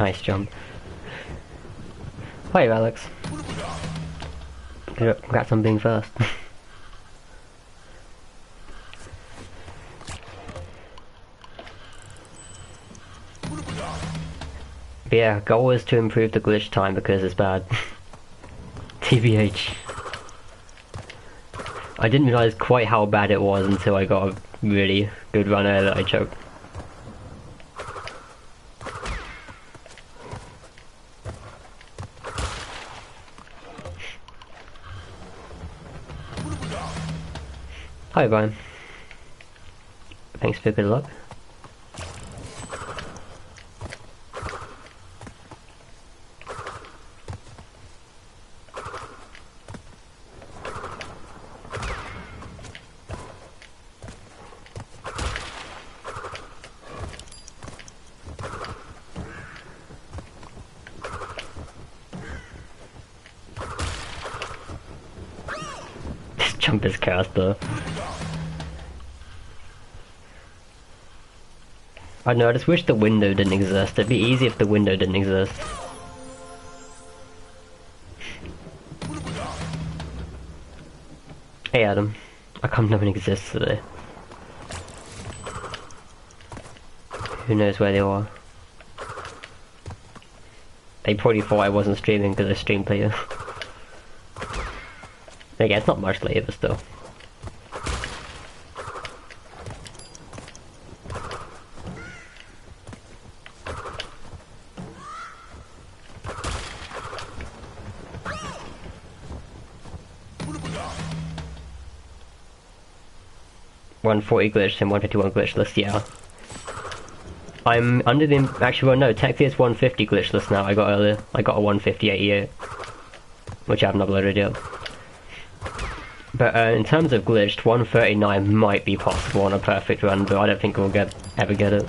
Nice jump. Hi, Alex. Congrats on being first. But yeah, goal is to improve the glitch time because it's bad. TBH. I didn't realize quite how bad it was until I got a really good runner that I choked. Hi Brian. Thanks for good luck. This jump is cursed though. I know, I just wish the window didn't exist. It'd be easy if the window didn't exist. Hey Adam, I can't nothing exists today. Who knows where they are? They probably thought I wasn't streaming because I streamed later. Again, it's not much later, but still. 140 glitch and 151 glitchless, yeah. I'm under the... actually, well no, technically it's 150 glitchless now, I got earlier. I got a 150 which I haven't uploaded yet. But in terms of glitched, 139 might be possible on a perfect run, but I don't think we'll ever get it.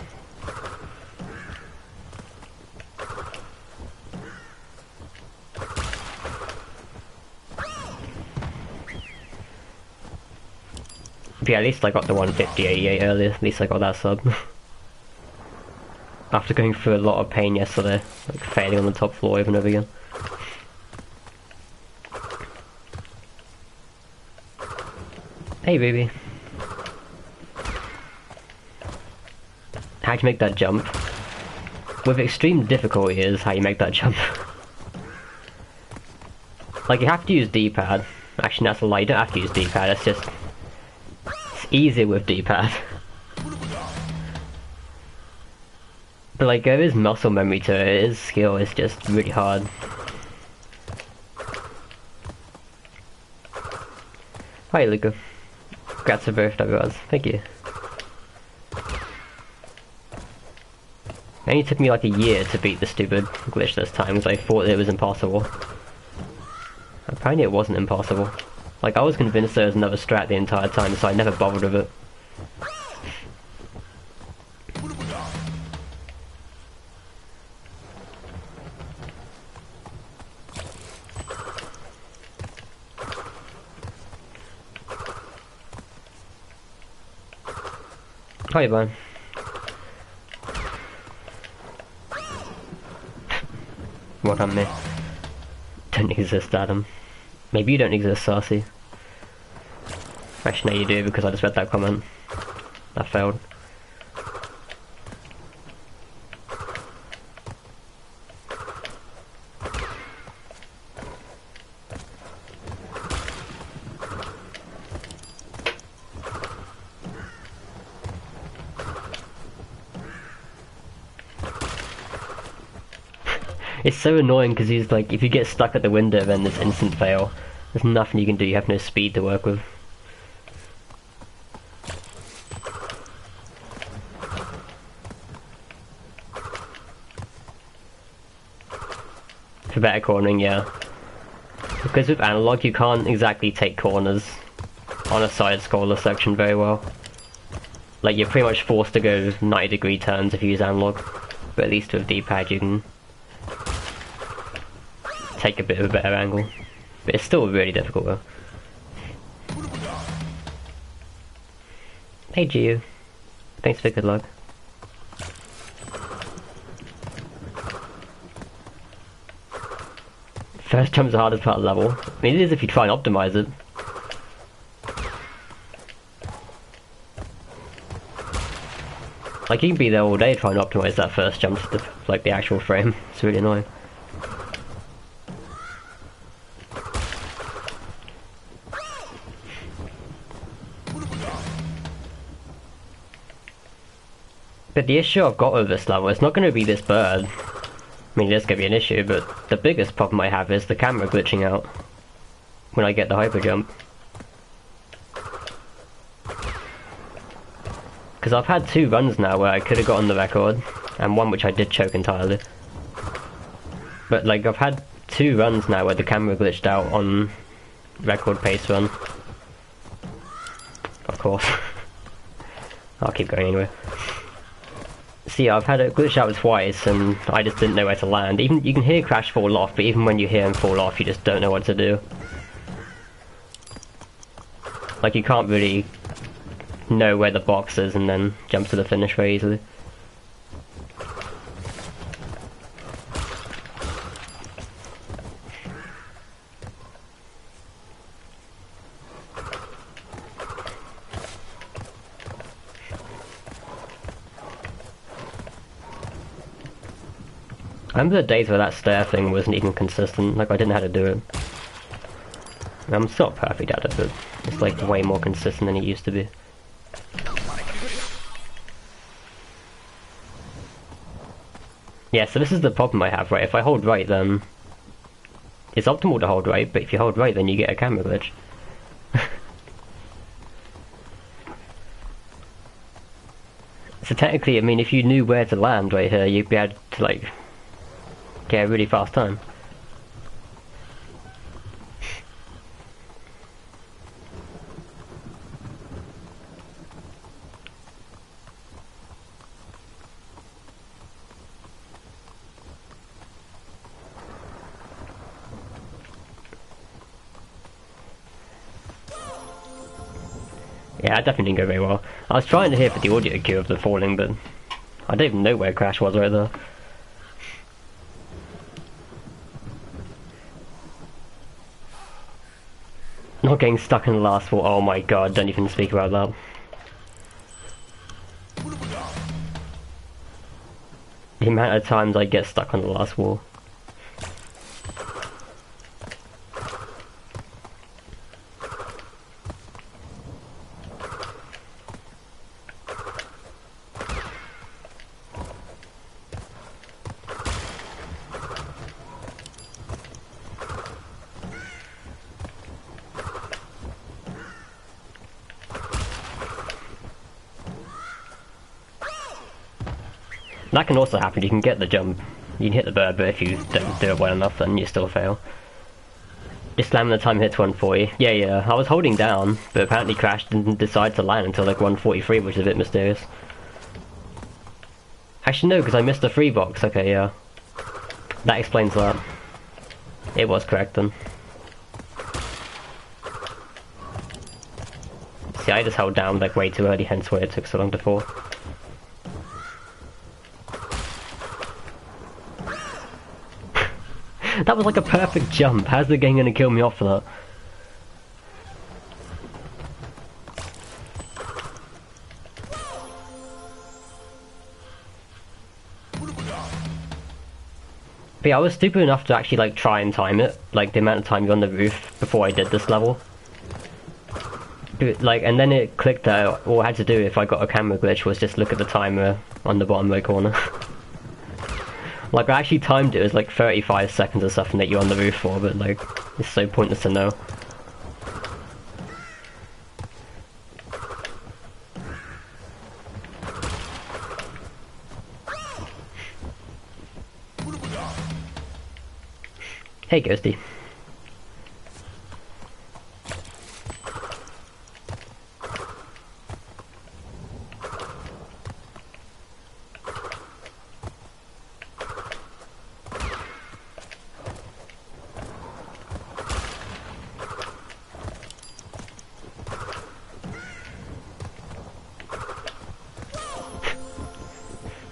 But yeah, at least I got the 150 earlier, at least I got that sub. After going through a lot of pain yesterday, like failing on the top floor over and over again. Hey baby. How'd you make that jump? With extreme difficulty is how you make that jump. Like you have to use D-pad. Actually that's a lie, you don't have to use D-pad, it's just... it's easier with D-pad. But like there is muscle memory to it, it is skill, it's just really hard. Hi Luca. Congrats for birthday guys, thank you. It only took me like a year to beat the stupid glitch this time because I thought it was impossible. Apparently it wasn't impossible. Like I was convinced there was another strat the entire time, so I never bothered with it. Hi, man. What on me? Don't exist, Adam. Maybe you don't exist, Saucy. Actually, no, you do, because I just read that comment. That failed. It's so annoying because he's like, if you get stuck at the window then there's instant fail. There's nothing you can do, you have no speed to work with. For better cornering, yeah. Because with analog you can't exactly take corners on a side-scroller section very well. Like you're pretty much forced to go 90-degree turns if you use analog. But at least with D-pad you can take a bit of a better angle. But it's still really difficult though. Hey Gio. Thanks for good luck. First jump's the hardest part of the level. I mean, it is if you try and optimize it. Like, you can be there all day trying to optimize that first jump to the, like, the actual frame. It's really annoying. But the issue I've got with this level, it's not going to be this bird. I mean, it is going to be an issue, but the biggest problem I have is the camera glitching out when I get the hyper jump. Because I've had 2 runs now where I could have gotten the record, and one which I did choke entirely. But like, I've had 2 runs now where the camera glitched out on record pace run. Of course. I'll keep going anyway. See, I've had it glitch out twice, and I just didn't know where to land. Even you can hear Crash fall off, but even when you hear him fall off, you just don't know what to do. Like, you can't really know where the box is and then jump to the finish very easily. I remember the days where that stair thing wasn't even consistent, like I didn't know how to do it. I'm still not perfect at it, but it's like way more consistent than it used to be. Yeah, so this is the problem I have, right? If I hold right, then it's optimal to hold right, but if you hold right, then you get a camera glitch. So technically, I mean, if you knew where to land right here, you'd be able to, like, get a really fast time. Yeah, that definitely didn't go very well. I was trying to hear for the audio cue of the falling, but I don't even know where Crash was right there. Not getting stuck in the last wall, oh my god, don't even speak about that. The amount of times I get stuck on the last wall. That can also happen, you can get the jump, you can hit the bird, but if you don't do it well enough then you still fail. Just slamming the time hit to 140. Yeah, I was holding down, but apparently Crash didn't decide to land until like 143, which is a bit mysterious. Actually no, because I missed the free box, okay, yeah. That explains that. It was correct then. See, I just held down like way too early, hence why it took so long to fall. That was like a perfect jump. How's the game gonna kill me off for that? But yeah, I was stupid enough to actually like try and time it, like the amount of time you're on the roof before I did this level. But, like, and then it clicked that all I had to do if I got a camera glitch was just look at the timer on the bottom right corner. Like, I actually timed it as like 35 seconds or something that you're on the roof for, but like, it's so pointless to know. Hey, Ghosty.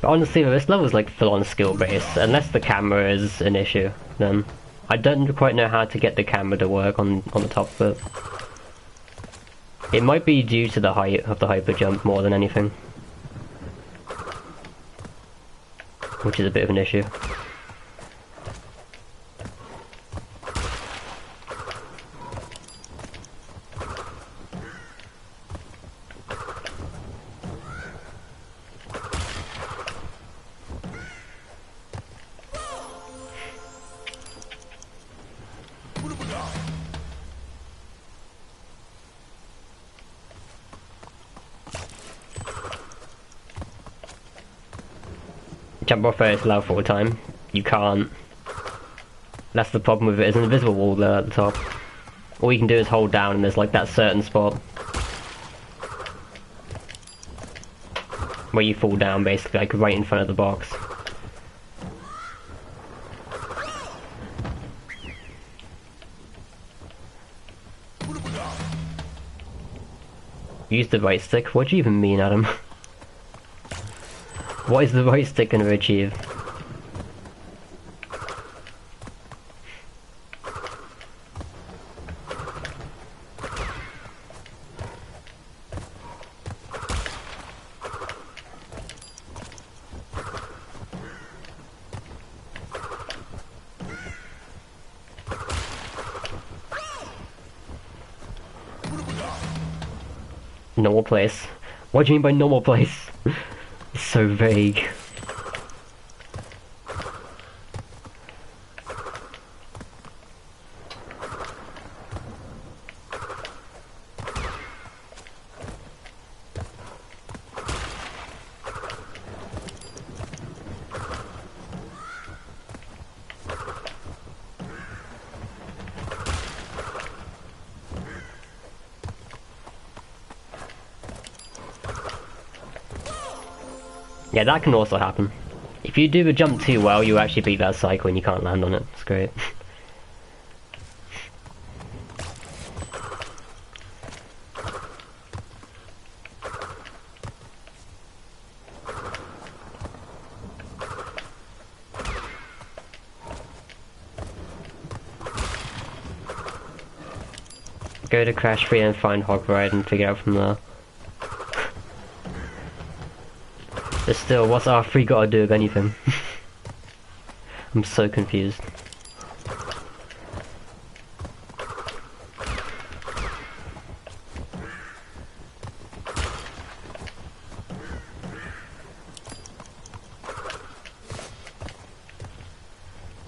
But honestly, this level's like full-on skill based, unless the camera is an issue, then I don't quite know how to get the camera to work on the top of it. It might be due to the height of the hyper jump more than anything, which is a bit of an issue. Jump off there is allowed full time. You can't. That's the problem with it. There's an invisible wall there at the top. All you can do is hold down and there's like that certain spot where you fall down basically, like right in front of the box. Use the right stick? What do you even mean, Adam? What is the right stick going to achieve? Normal place. What do you mean by normal place? It's so vague. Yeah, that can also happen. If you do the jump too well, you actually beat that cycle and you can't land on it. It's great. Go to Crash Free and find Hog Ride and figure out from there. But still, what's R3 gotta do with anything? I'm so confused.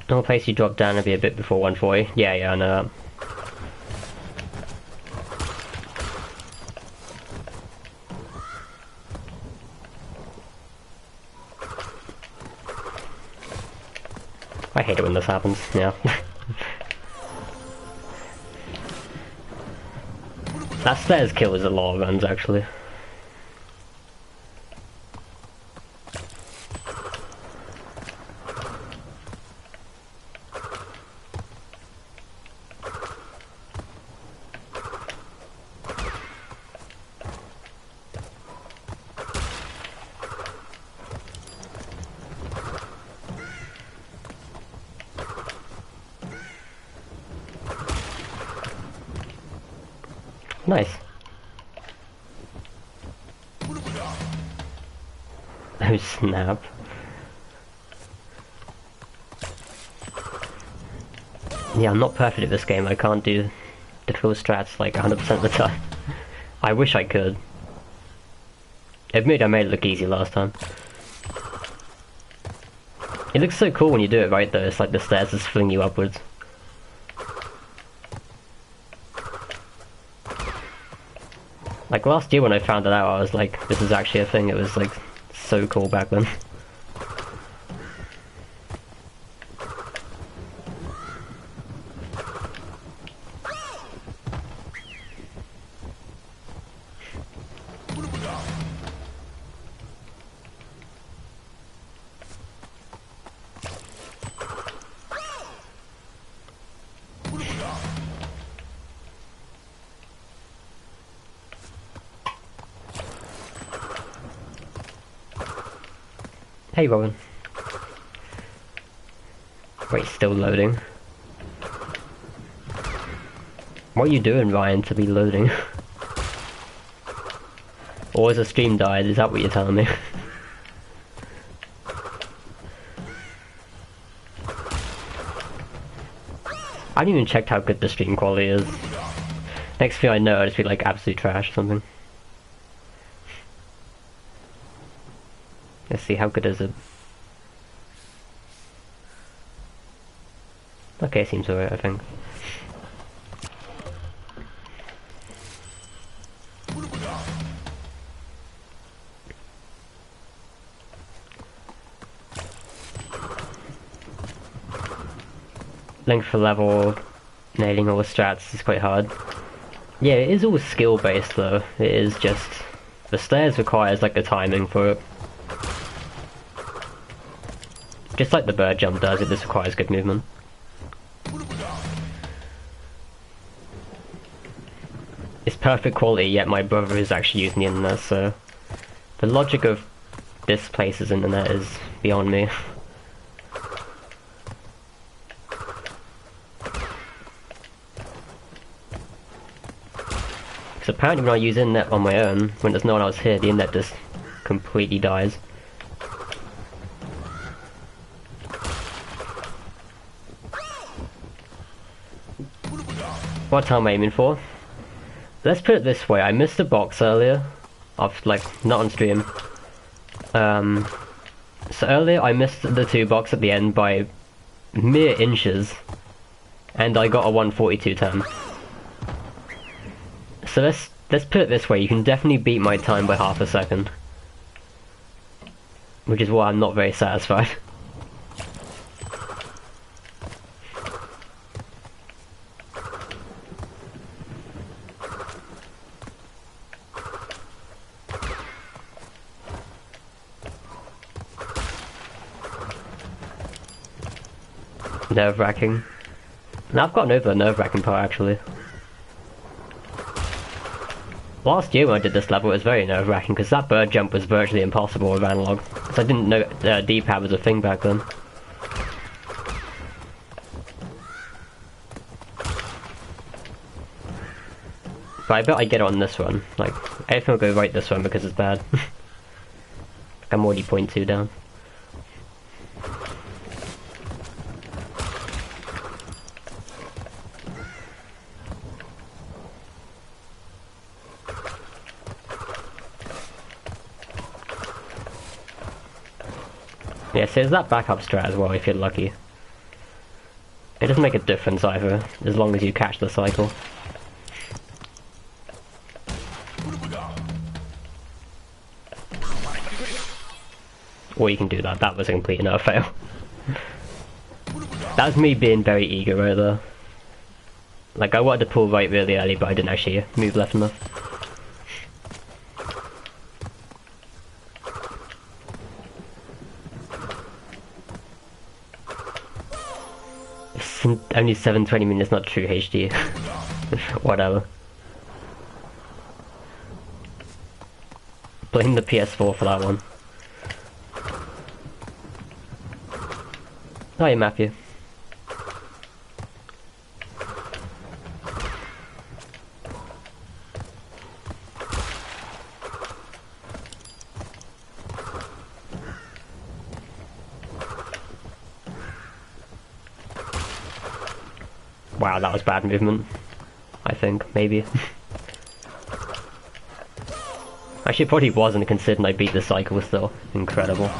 Normal place you drop down and be a bit before 140. Yeah, I know that. I hate it when this happens, yeah. That stairs kills a lot of runs, actually. Nice. Oh snap. Yeah, I'm not perfect at this game. I can't do difficult strats like 100% of the time. I wish I could. Admit I made it look easy last time. It looks so cool when you do it right though. It's like the stairs just fling you upwards. Like last year when I found it out, I was like, this is actually a thing. It was like so cool back then. Hey Robin. Wait, still loading. What are you doing, Ryan, to be loading? Or has the stream died? Is that what you're telling me? I haven't even checked how good the stream quality is. Next thing I know, it'll just be like absolute trash or something. Let's see, how good is it? Okay, seems alright, I think. Length for level, nailing all the strats is quite hard. Yeah, it is all skill based though. It is just the stairs requires like the timing for it. Just like the bird jump does, it just requires good movement. It's perfect quality, yet my brother is actually using the internet, so the logic of this place's internet is beyond me. Because apparently when I use internet on my own, when there's no one else here, the internet just completely dies. What time am I aiming for? Let's put it this way, I missed a box earlier. Like, not on stream. So earlier I missed the 2 box at the end by mere inches. And I got a 1:42.10. So let's put it this way, you can definitely beat my time by half a second. Which is why I'm not very satisfied. Nerve-wracking. Now I've gotten over the nerve-wracking part actually. Last year when I did this level it was very nerve-wracking because that bird jump was virtually impossible with analog. Because I didn't know D-pad was a thing back then. But I bet I get it on this one. Like, everything will go right this one because it's bad. Like I'm already 0.2 down. Yeah, so there's that backup strat as well if you're lucky. It doesn't make a difference either, as long as you catch the cycle. Or you can do that, that was a complete and utter fail. That was me being very eager right there. Like I wanted to pull right really early but I didn't actually move left enough. Only 720 minutes, not true HD. Whatever. Blame the PS4 for that one. Hi Matthew. Wow, that was bad movement. I think, maybe. Actually, it probably wasn't, considering I beat the cycle still. Incredible.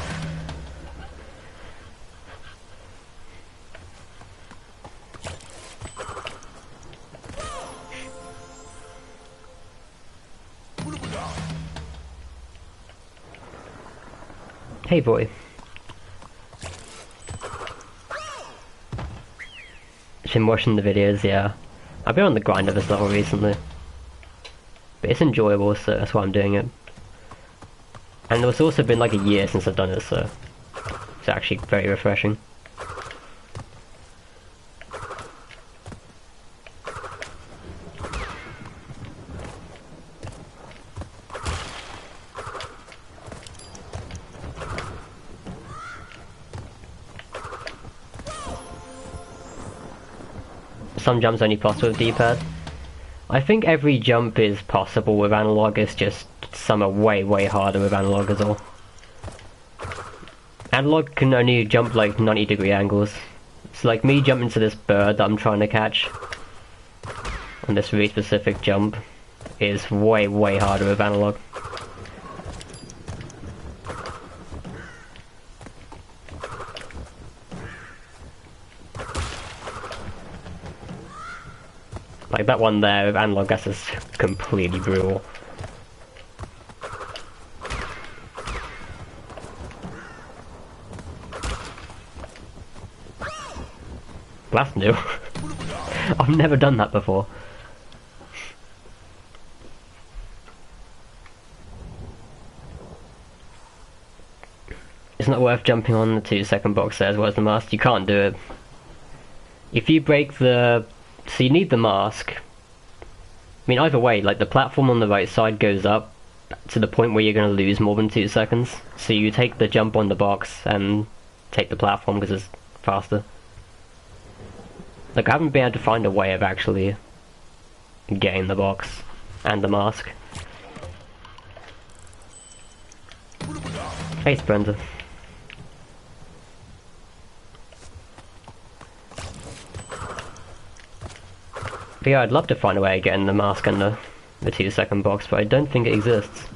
Hey boy. Been watching the videos, yeah. I've been on the grind of this level recently. But it's enjoyable, so that's why I'm doing it. And it's also been like a year since I've done it, so it's actually very refreshing. Some jumps only possible with D-pad. I think every jump is possible with analog, it's just some are way harder with analog as well. Analog can only jump like 90-degree angles. So like me jumping to this bird that I'm trying to catch on this really specific jump is way harder with analog. Like that one there with analog, that's just completely brutal. That's new. I've never done that before. It's not worth jumping on the 2-second box there as well as the mask. You can't do it. If you break the... So you need the mask. I mean, either way, like the platform on the right side goes up to the point where you're going to lose more than 2 seconds. So you take the jump on the box and take the platform because it's faster. Like, I haven't been able to find a way of actually getting the box and the mask. Hey, Brenda. But yeah, I'd love to find a way of getting the mask and the 2-second box, but I don't think it exists.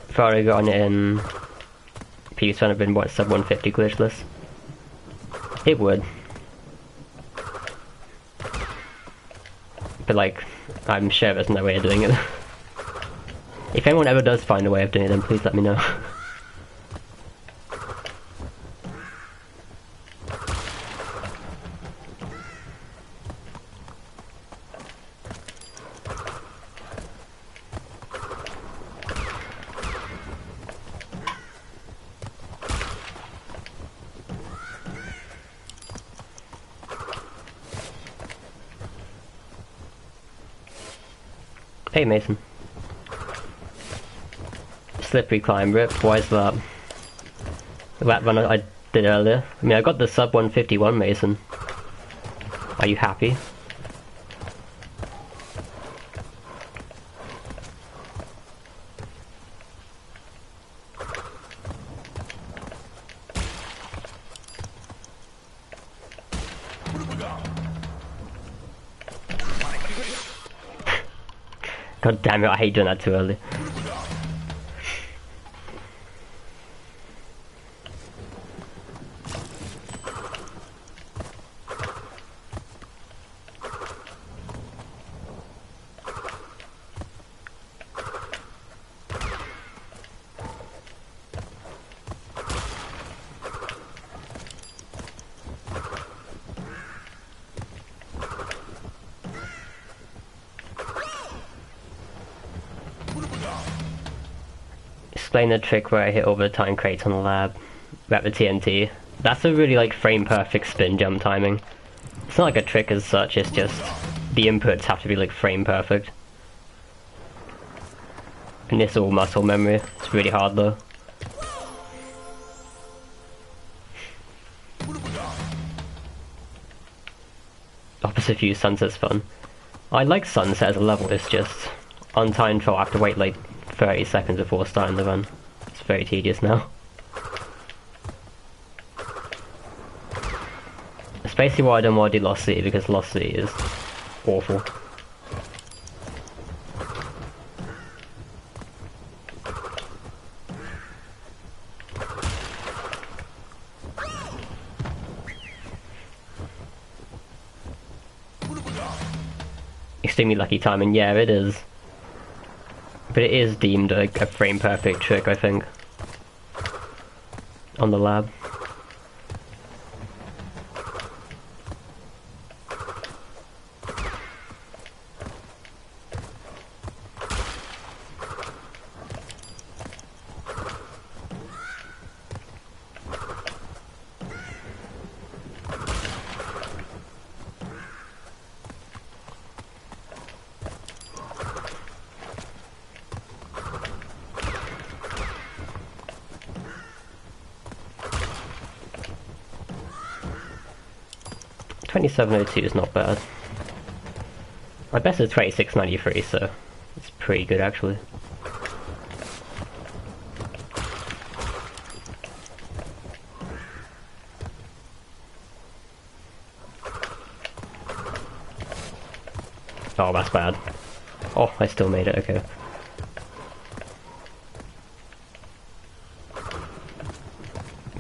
If I had gotten it in PS1, would have been what, sub 150 glitchless? It would. But like, I'm sure there's no way of doing it. If anyone ever does find a way of doing it, then please let me know. Hey Mason. Slippery climb, rip, why is that? That run I did earlier. I mean, I got the sub 151 Mason. Are you happy? God damn it, I hate doing that too early. Explain the trick where I hit over the time crates on the lab. Wrap the TNT. That's a really like frame perfect spin jump timing. It's not like a trick as such, it's just the inputs have to be like frame perfect. And it's all muscle memory. It's really hard though. Opposite view sunset's fun. I like sunset as a level, it's just on time for I have to wait like 30 seconds before starting the run. It's very tedious now. That's basically why I don't want to do Lost City, because Lost City is awful. Extremely lucky timing, yeah it is. But it is deemed a frame perfect trick, I think. On the lab. 2702 is not bad. My best is 2693, so it's pretty good actually. Oh, that's bad. Oh, I still made it, okay.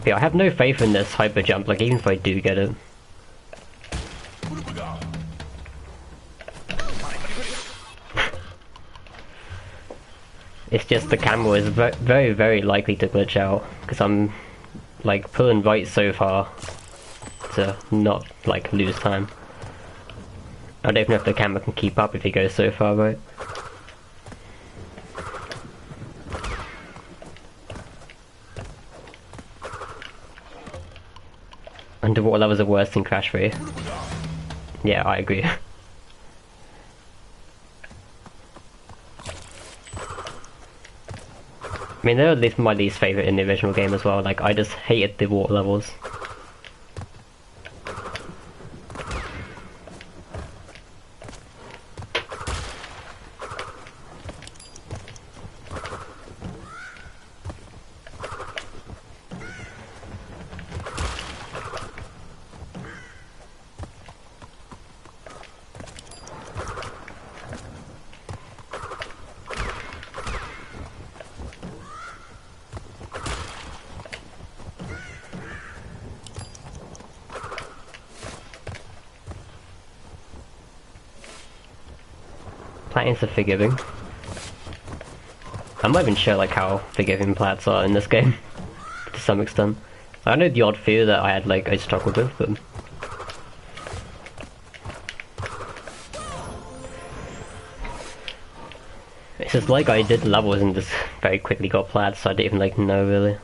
Yeah, I have no faith in this hyper jump, like even if I do get it. It's just the camera is very, very likely to glitch out, because I'm like pulling right so far to not like lose time. I don't even know if the camera can keep up if it goes so far right. Underwater levels are worse than Crash 3. Yeah, I agree. I mean, they're at least my least favourite in the original game as well. Like, I just hated the water levels. Platins are forgiving. I'm not even sure like how forgiving plats are in this game, to some extent. I know the odd few that I had like I struggled with, but it's just like I did levels and just very quickly got plats, so I didn't even like know really.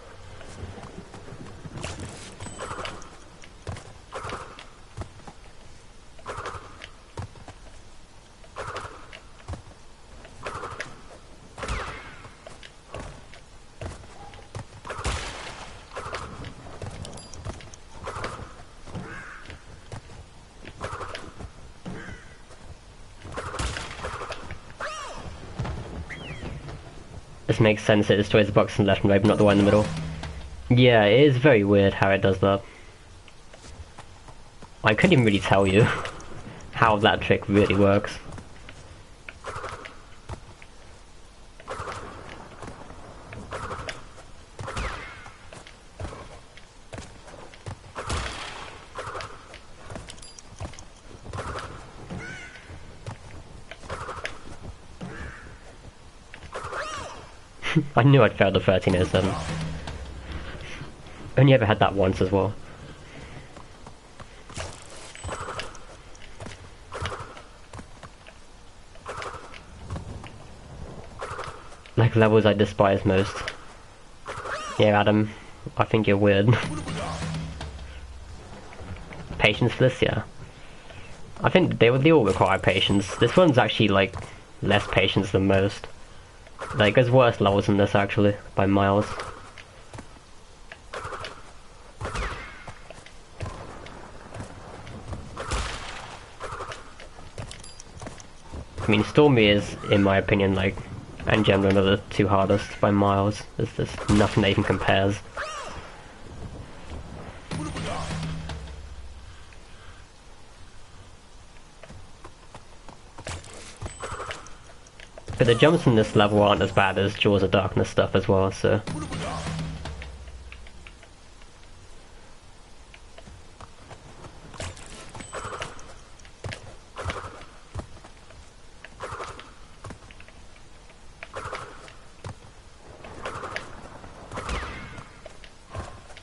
This makes sense, it destroys the box on the left and right, but not the one in the middle. Yeah, it is very weird how it does that. I couldn't even really tell you how that trick really works. I knew I'd failed the 1307. Only ever had that once as well. Like levels I despise most. Yeah, Adam, I think you're weird. Patience for this, yeah. I think they all require patience. This one's actually like less patience than most. Like, there's worse levels than this actually, by miles. I mean, Stormy is, in my opinion, like, and generally are the two hardest by miles. There's just nothing that even compares. But the jumps in this level aren't as bad as Jaws of Darkness stuff as well, so...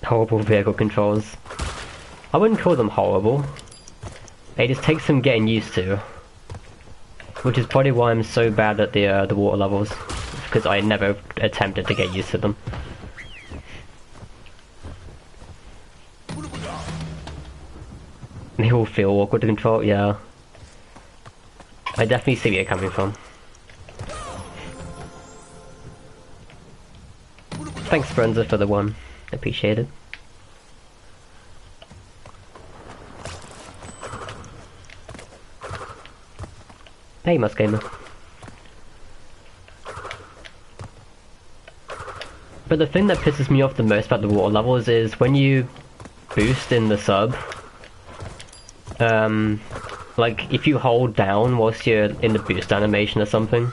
Horrible vehicle controls. I wouldn't call them horrible. It just takes some getting used to. Which is probably why I'm so bad at the water levels, because I never attempted to get used to them. They all feel awkward to control, yeah. I definitely see where you're coming from. Thanks, Frenza, for the one. Appreciate it. Hey, Musk Gamer. But the thing that pisses me off the most about the water levels is when you boost in the sub, like if you hold down whilst you're in the boost animation or something,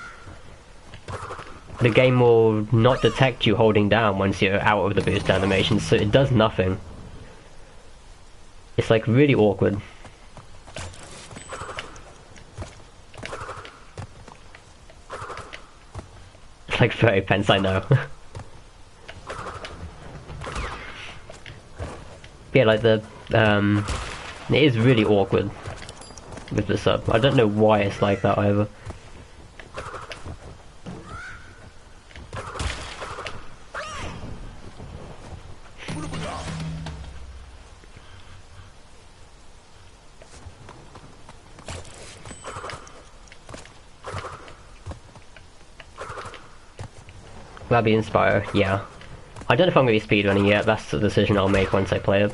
the game will not detect you holding down once you're out of the boost animation, so it does nothing. It's like really awkward. It's like 30 pence, I know. Yeah, like the, it is really awkward with the sub. I don't know why it's like that either. Will that be Inspire? Yeah. I don't know if I'm going to be speedrunning yet, that's the decision I'll make once I play it.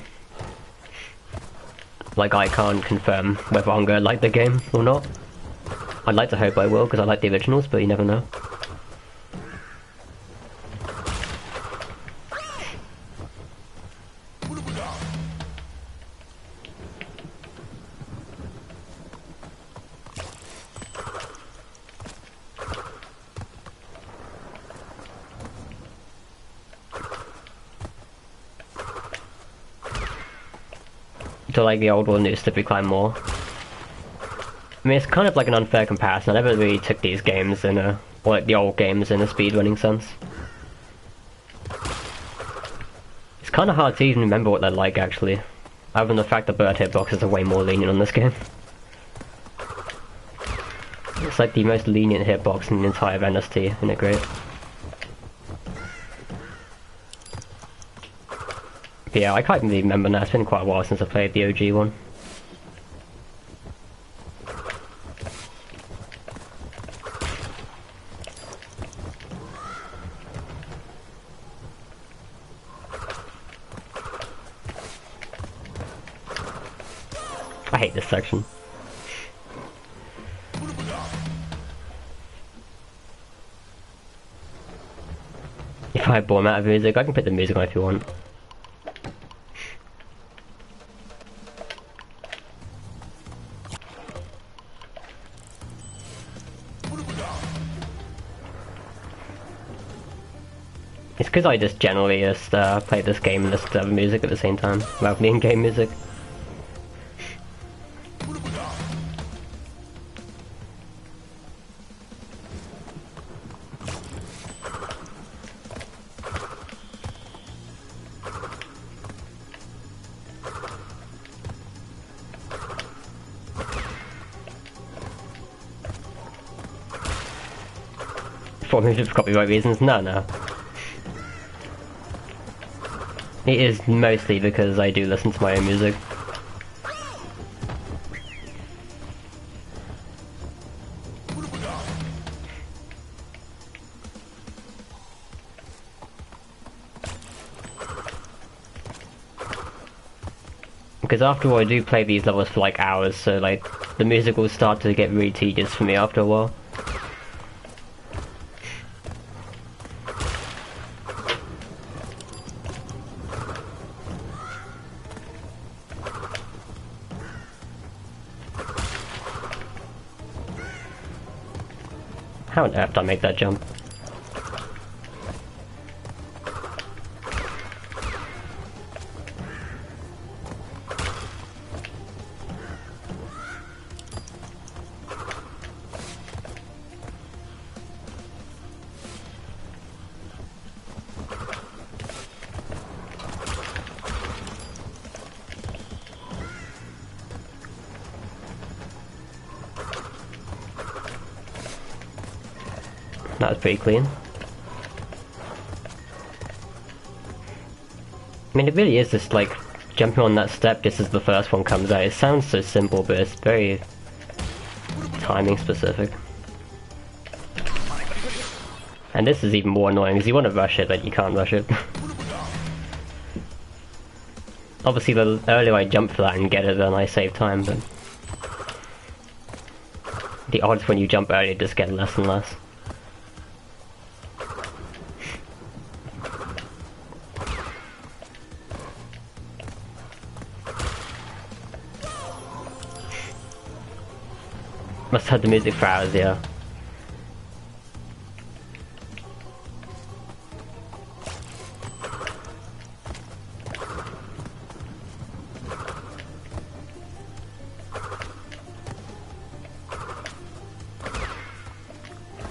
Like, I can't confirm whether I'm going to like the game or not. I'd like to hope I will, because I like the originals, but you never know. To like the old one, it's typically more. I mean, it's kind of like an unfair comparison. I never really took these games in a, or like the old games in a speedrunning sense. It's kind of hard to even remember what they're like, actually. Other than the fact that bird hitboxes are way more lenient on this game. It's like the most lenient hitbox in the entire NST, isn't it great? But yeah, I can't really remember now. It's been quite a while since I played the OG one. I hate this section. If I bore out of music, I can put the music on if you want. It's because I just generally just play this game and listen to other music at the same time, rather than in-game music. For me, for copyright reasons, no. It is mostly because I do listen to my own music. Because after all, I do play these levels for like hours, so like the music will start to get really tedious for me after a while. How on earth did I make that jump? That was pretty clean. I mean, it really is just like jumping on that step just as the first one comes out. It sounds so simple, but it's very timing specific. And this is even more annoying because you want to rush it, but you can't rush it. Obviously, the earlier I jump for that and get it, then I save time, but The odds when you jump early just get less and less. Must have had the music for hours, yeah.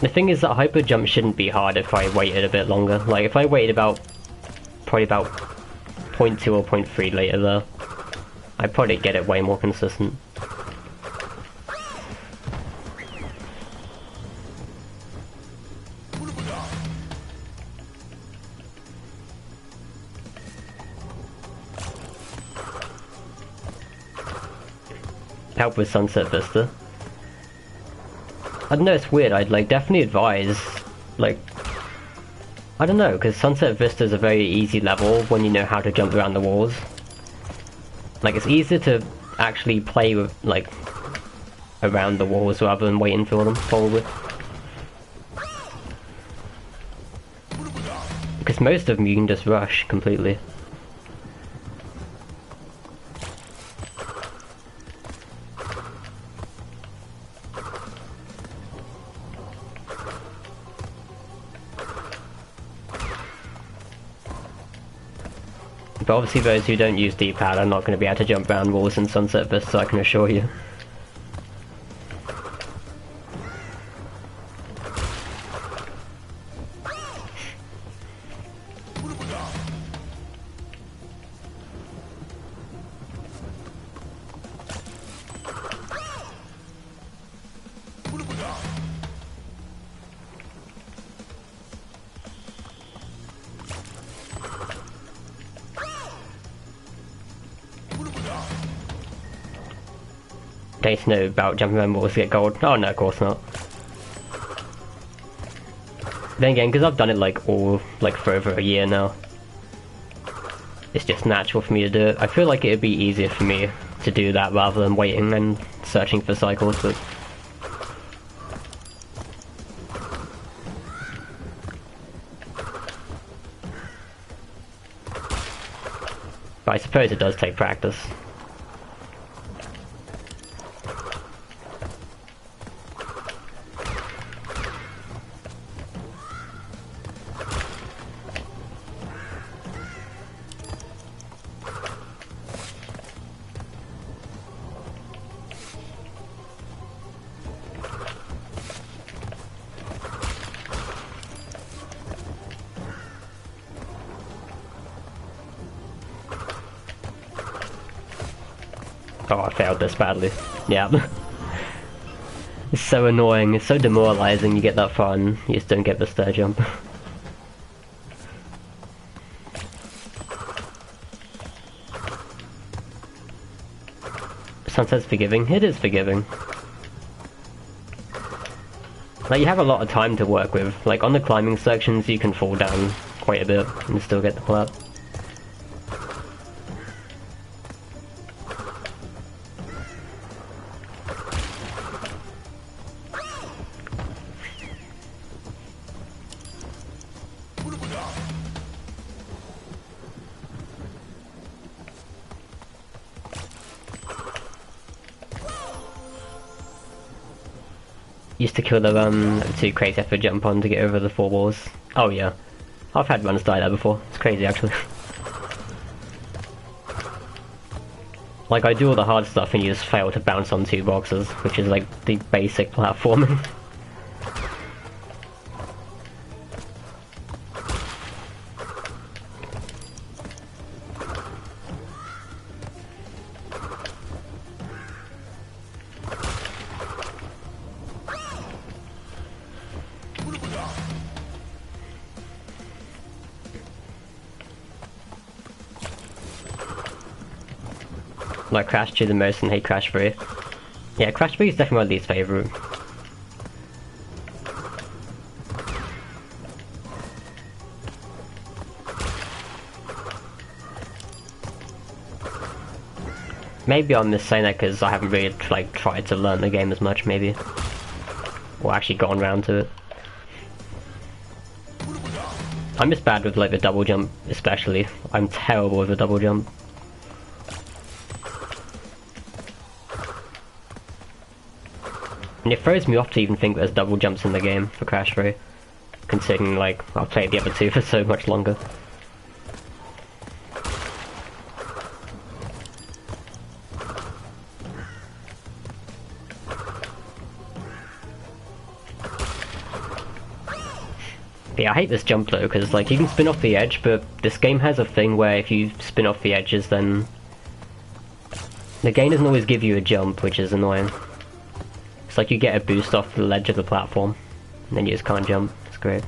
The thing is that hyper jump shouldn't be hard if I waited a bit longer. Like if I waited probably about 0.2 or 0.3 later though, I'd probably get it way more consistent. Help with Sunset Vista. I don't know, it's weird, I'd like definitely advise, like, I don't know, because Sunset Vista is a very easy level when you know how to jump around the walls. Like, it's easier to actually play with, like, around the walls rather than waiting for them, probably. Because most of them you can just rush completely. But obviously those who don't use D-pad are not going to be able to jump around walls in Sunset Vista, I can assure you. Don't you know about jumping around walls to get gold? Oh no, of course not. Then again, because I've done it like for over a year now, it's just natural for me to do it. I feel like it'd be easier for me to do that rather than waiting and searching for cycles, but I suppose it does take practice. Oh, I failed this badly. Yeah. It's so annoying, it's so demoralizing, you get that far and you just don't get the stair jump. Sunset's forgiving? It is forgiving. Like, you have a lot of time to work with. Like, on the climbing sections you can fall down quite a bit and still get the plat. Used to kill the two crates I have to jump on to get over the 4 walls. Oh yeah. I've had runs die there before. It's crazy actually. Like I do all the hard stuff and you just fail to bounce on 2 boxes, which is like the basic platforming. Like Crash 2 the most and hate Crash 3. Yeah, Crash 3 is definitely my least favourite. Maybe I'm just saying that because I haven't really like tried to learn the game as much, maybe. or actually gotten around to it. I'm just bad with like the double jump, especially. I'm terrible with the double jump. And it throws me off to even think there's double jumps in the game for Crash 3, considering like I've played the other two for so much longer. But yeah, I hate this jump though, because like you can spin off the edge, but this game has a thing where if you spin off the edges, then the game doesn't always give you a jump, which is annoying. It's like you get a boost off the ledge of the platform, and then you just can't jump. It's great.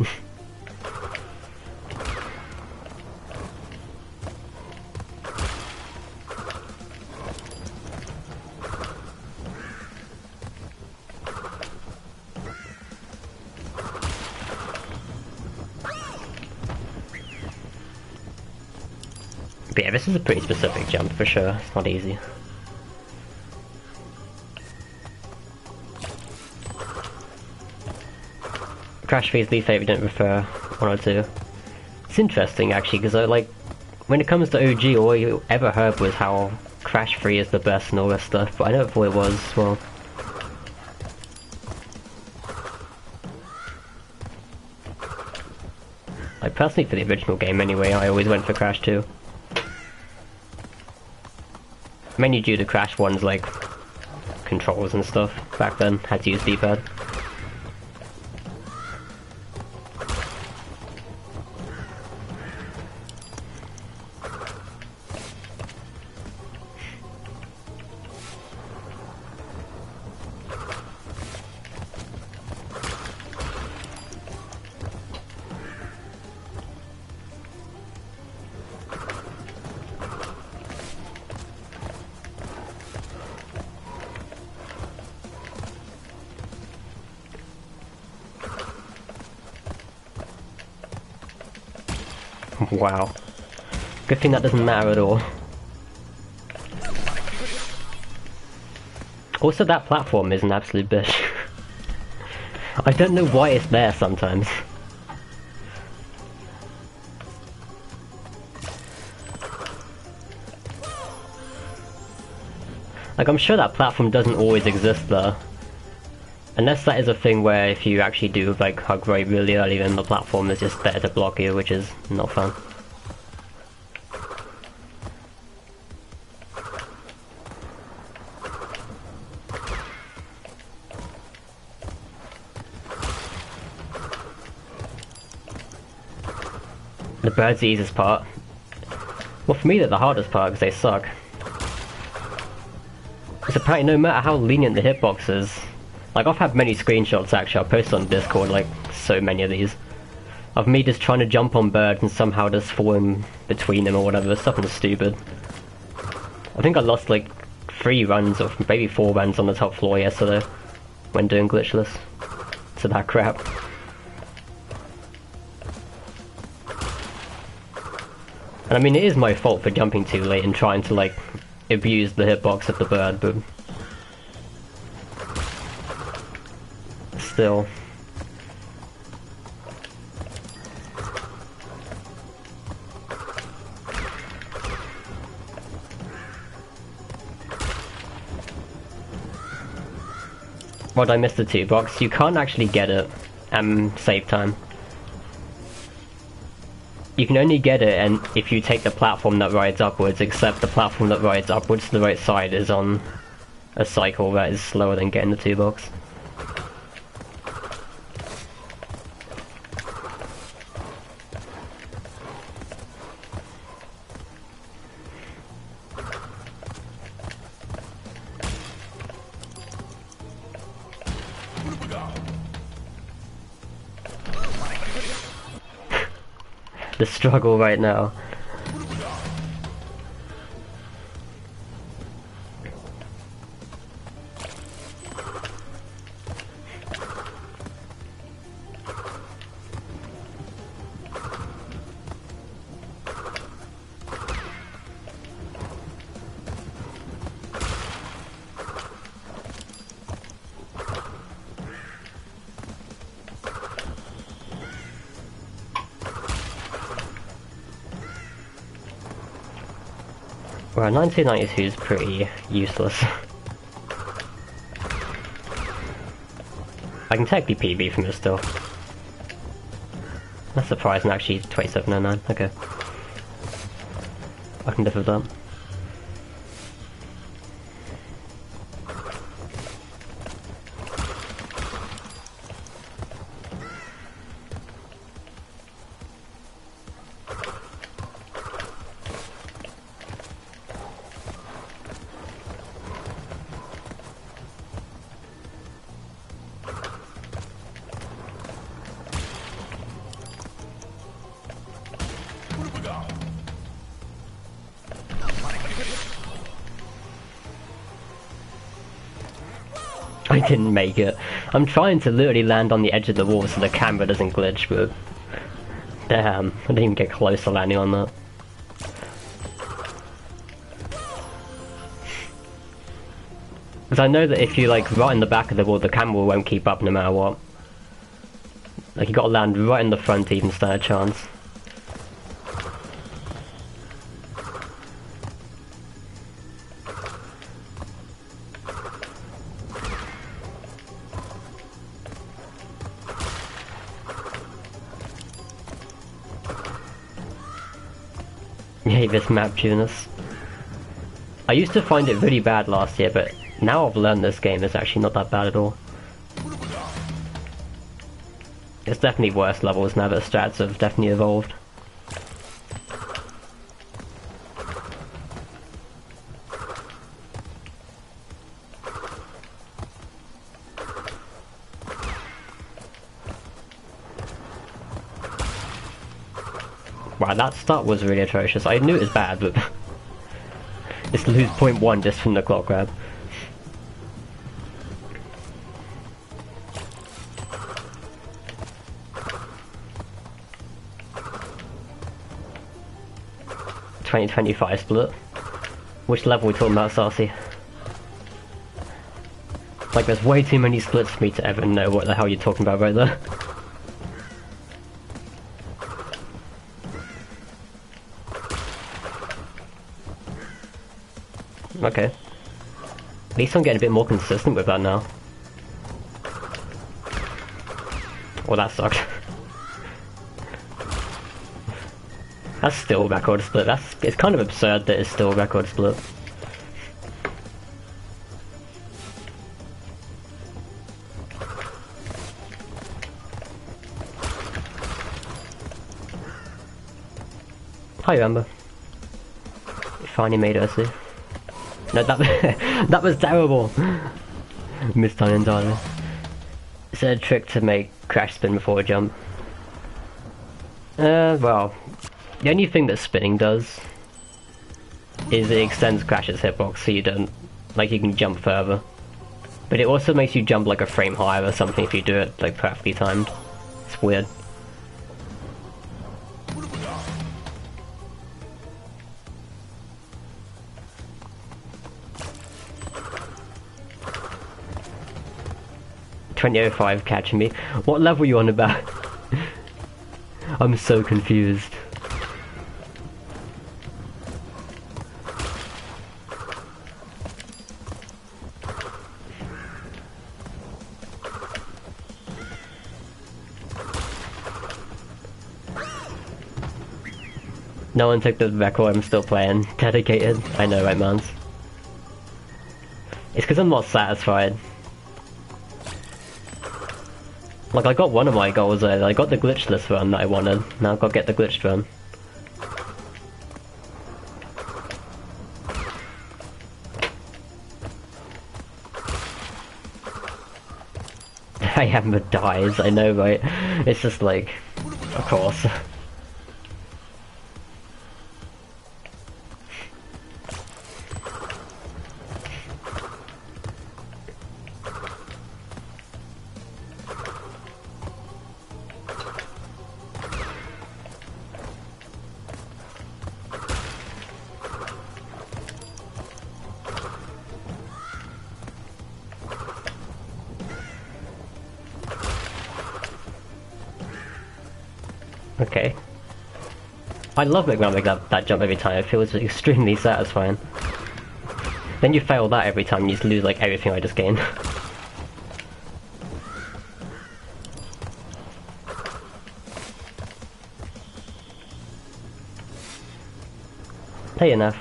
But yeah, this is a pretty specific jump for sure. It's not easy. Crash 3 is the favourite, don't prefer 1 or 2. It's interesting actually, because like, when it comes to OG, all you ever heard was how Crash 3 is the best and all that stuff, but I never thought it was as well. Like, personally for the original game anyway, I always went for Crash 2. Mainly due to Crash 1's like, controls and stuff. Back then, had to use D-pad. Wow. Good thing that doesn't matter at all. Also, that platform is an absolute bitch. I don't know why it's there sometimes. Like, I'm sure that platform doesn't always exist there. Unless that is a thing where if you actually do like hug right really early, then the platform is just there to block you, which is not fun. The birds the easiest part. Well, for me they're the hardest part because they suck. Because apparently no matter how lenient the hitbox is, like I've had many screenshots actually, I'll post on Discord like so many of these, of me just trying to jump on birds and somehow just falling between them or whatever, something stupid. I think I lost like 3 runs or maybe 4 runs on the top floor yesterday when doing glitchless. So that crap. And I mean it is my fault for jumping too late and trying to like abuse the hitbox of the bird, but still. What, I missed the 2 box? You can't actually get it and save time. You can only get it and if you take the platform that rides upwards, except the platform that rides upwards to the right side is on a cycle that is slower than getting the 2 box. The struggle right now. Well, 1992 is pretty useless. I can technically PB from it still. That's surprising, actually, 2709, okay. I can live with that. I didn't make it. I'm trying to literally land on the edge of the wall so the camera doesn't glitch, but... Damn, I didn't even get close to landing on that. Because I know that if you like right in the back of the wall, the camera won't keep up no matter what. Like you gotta land right in the front to even stand a chance. Yay, this map tuners. I used to find it really bad last year, but now I've learned this game is actually not that bad at all. It's definitely worse levels now that strats have definitely evolved. Wow, that start was really atrocious. I knew it was bad, but it's lose 0.1 just from the clock grab. $20-25 split. Which level are we talking about, Sarcy? Like, there's way too many splits for me to ever know what the hell you're talking about right there. Okay. At least I'm getting a bit more consistent with that now. Well, that sucked. That's still record split. It's kind of absurd that it's still record split. Hi, Amber. You finally made it, I see. No, that that was terrible. Missed time entirely. Is there a trick to make crash spin before a jump? Well, the only thing that spinning does is it extends Crash's hitbox so you don't, like, you can jump further. But it also makes you jump like a frame higher or something if you do it like perfectly timed. It's weird. $20.05 catching me. What level are you on about? I'm so confused. No one took the record, I'm still playing. Dedicated. I know, right, mans? It's because I'm not satisfied. Like, I got one of my goals there. I got the glitchless run that I wanted. Now I've got to get the glitched run. I haven't dies, I know, right? It's just like, of course. Okay. I love making that jump every time. It feels extremely satisfying. Then you fail that every time, you just lose like everything I just gained. Hey, enough.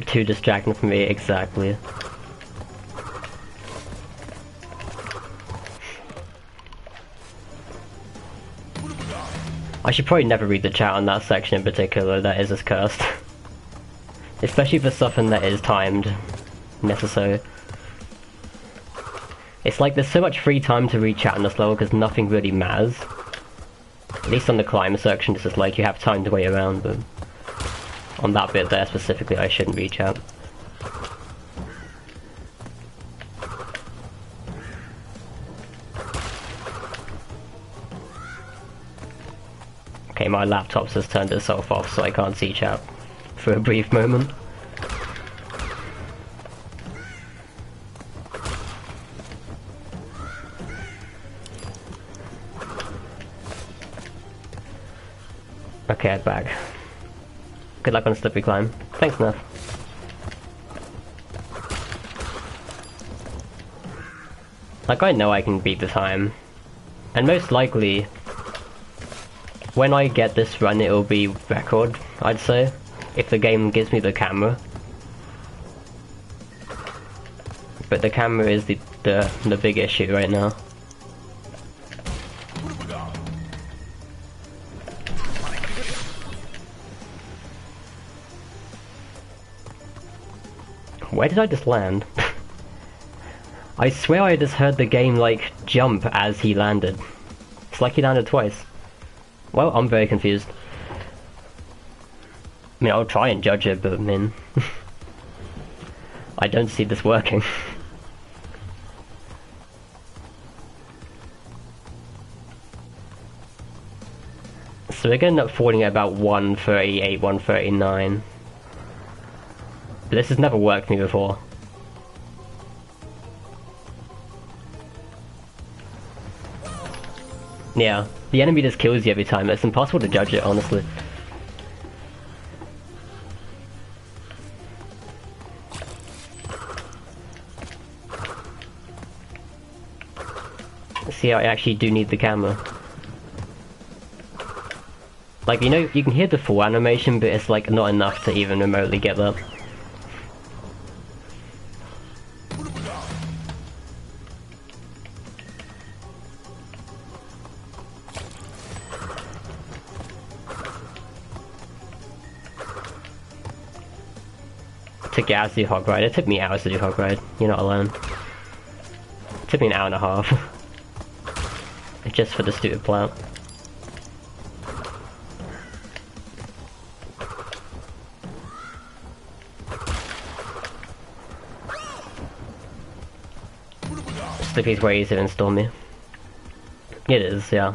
Too distracting for me, exactly. I should probably never read the chat on that section in particular, that is just cursed. Especially for something that is timed. Necessary. It's like there's so much free time to read chat on this level because nothing really matters. At least on the climb section, it's just like you have time to wait around, but on that bit there specifically I shouldn't read chat. Okay, my laptop's just turned itself off so I can't see chat for a brief moment. Okay, I'm back. Good luck on the slippery climb. Thanks, Neff. Like, I know I can beat the time. And most likely, when I get this run, it'll be record, I'd say. If the game gives me the camera. But the camera is the big issue right now. Where did I just land? I swear I just heard the game, like, jump as he landed. It's like he landed twice. Well, I'm very confused. I mean, I'll try and judge it, but I mean... I don't see this working. So we're gonna end up falling at about 138, 139. But this has never worked for me before. Yeah, the enemy just kills you every time. It's impossible to judge it, honestly. See, I actually do need the camera. Like, you know, you can hear the full animation, but it's like not enough to even remotely get that. To get out to do hog ride. It took me hours to do hog ride. You're not alone. It took me an hour and a half. Just for the stupid plant. Slippy's way easier than Stormy. It is, yeah.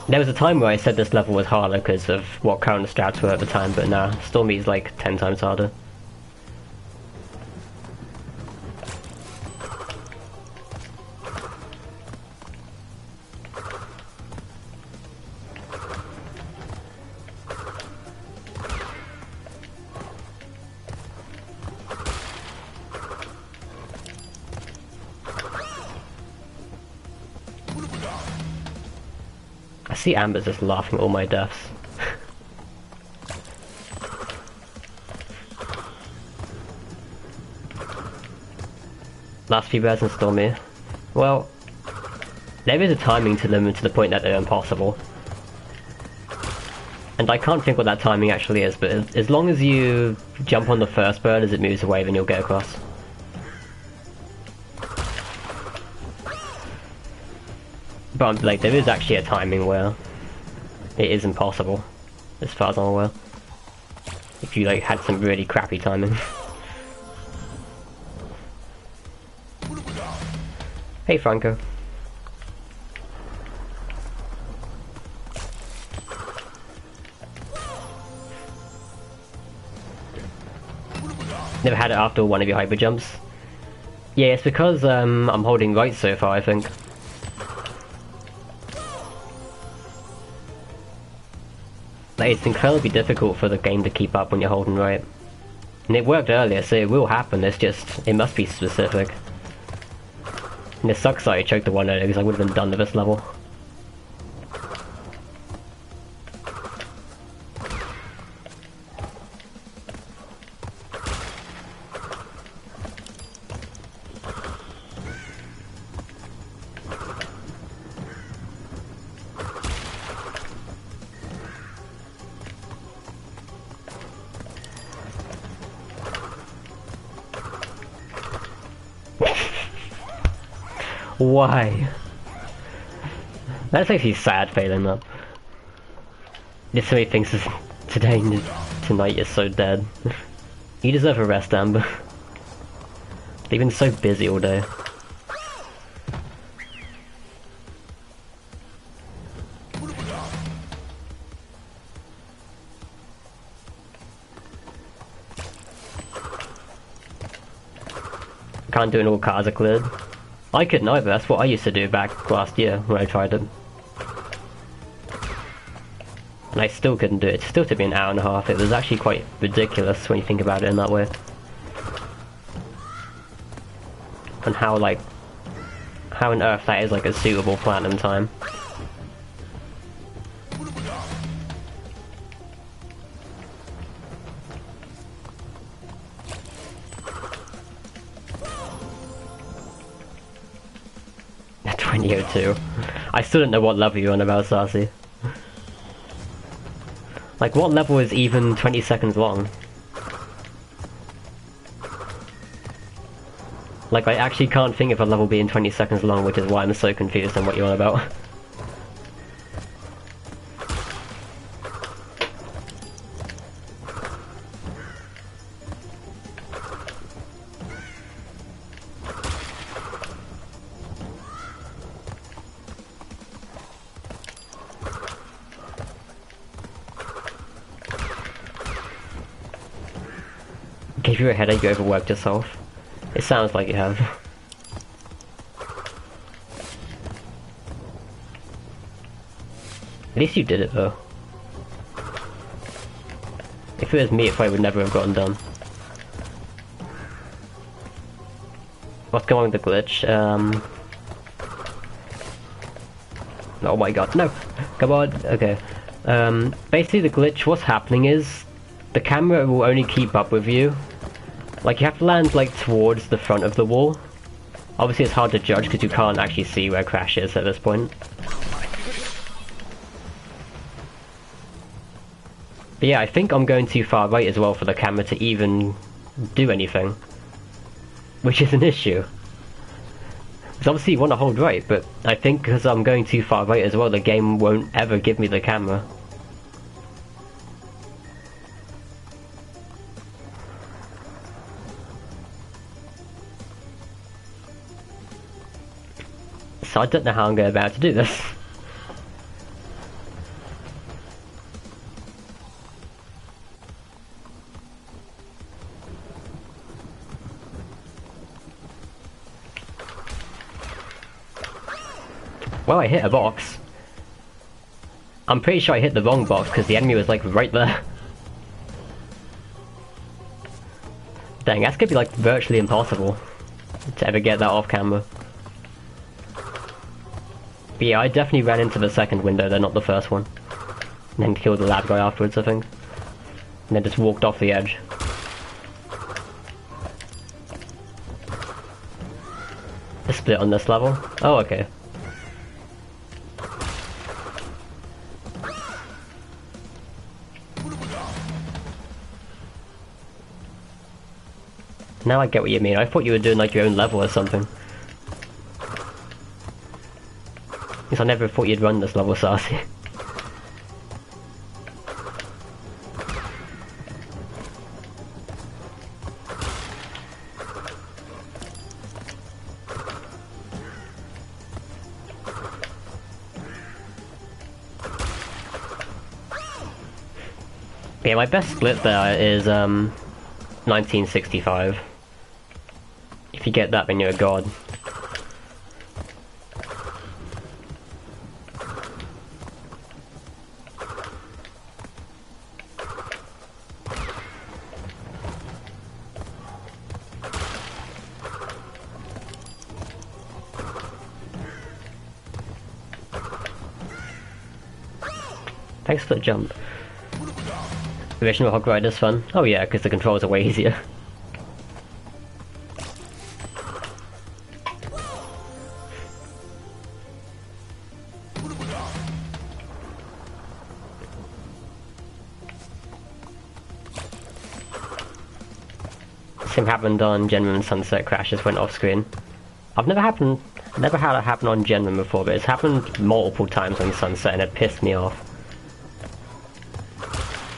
There was a time where I said this level was harder because of what current strats were at the time, but nah, Stormy's like 10 times harder. I see Amber's just laughing at all my deaths. Last few birds and Stormy. Well, there is a timing to them to the point that they're impossible. And I can't think what that timing actually is, but as long as you jump on the first bird as it moves away, then you'll get across. But like, there is actually a timing where it is impossible, as far as I'm aware. If you like had some really crappy timing. Hey Franco. Never had it after one of your hyper jumps. Yeah, it's because I'm holding right so far, I think. Like, it's incredibly difficult for the game to keep up when you're holding right. And it worked earlier, so it will happen, it's just, it must be specific. And it sucks that I choked the one earlier, because I would have been done with this level. Why? That's actually sad failing that. There's so many things today and tonight is so dead. You deserve a rest, Amber. They've been so busy all day. Can't do it, all cars are cleared. I couldn't either, that's what I used to do back last year when I tried it. And I still couldn't do it. It still took me an hour and a half. It was actually quite ridiculous when you think about it in that way. And how on earth that is like a suitable platinum time. I still don't know what level you're on about, Sassy. Like, what level is even 20 seconds long? Like, I actually can't think of a level being 20 seconds long, which is why I'm so confused on what you're on about. Gave you a headache, you overworked yourself. It sounds like you have. At least you did it though. If it was me, it probably would never have gotten done. What's going on with the glitch? Oh my god, no! Come on, okay. Basically the glitch, what's happening is, the camera will only keep up with you. Like, you have to land, like, towards the front of the wall. Obviously it's hard to judge because you can't actually see where Crash is at this point. But yeah, I think I'm going too far right as well for the camera to even do anything. Which is an issue. Because obviously you want to hold right, but I think because I'm going too far right as well, the game won't ever give me the camera. So I don't know how I'm going about to do this. Well, I hit a box. I'm pretty sure I hit the wrong box because the enemy was like right there. Dang, that's gonna be like virtually impossible to ever get that off camera. But yeah, I definitely ran into the second window, they're not the first one. And then killed the lab guy afterwards, I think. And then just walked off the edge. A split on this level? Oh, okay. Now I get what you mean. I thought you were doing like your own level or something. Because I never thought you'd run this level, Sassy. Yeah, my best split there is 1965. If you get that, then you're a god. Thanks for the jump. The original Hog Rider's fun. Oh yeah, because the controls are way easier. Same happened on Genuine Sunset crashes went off screen. I've never had it happen on Genuine before, but it's happened multiple times on Sunset and it pissed me off.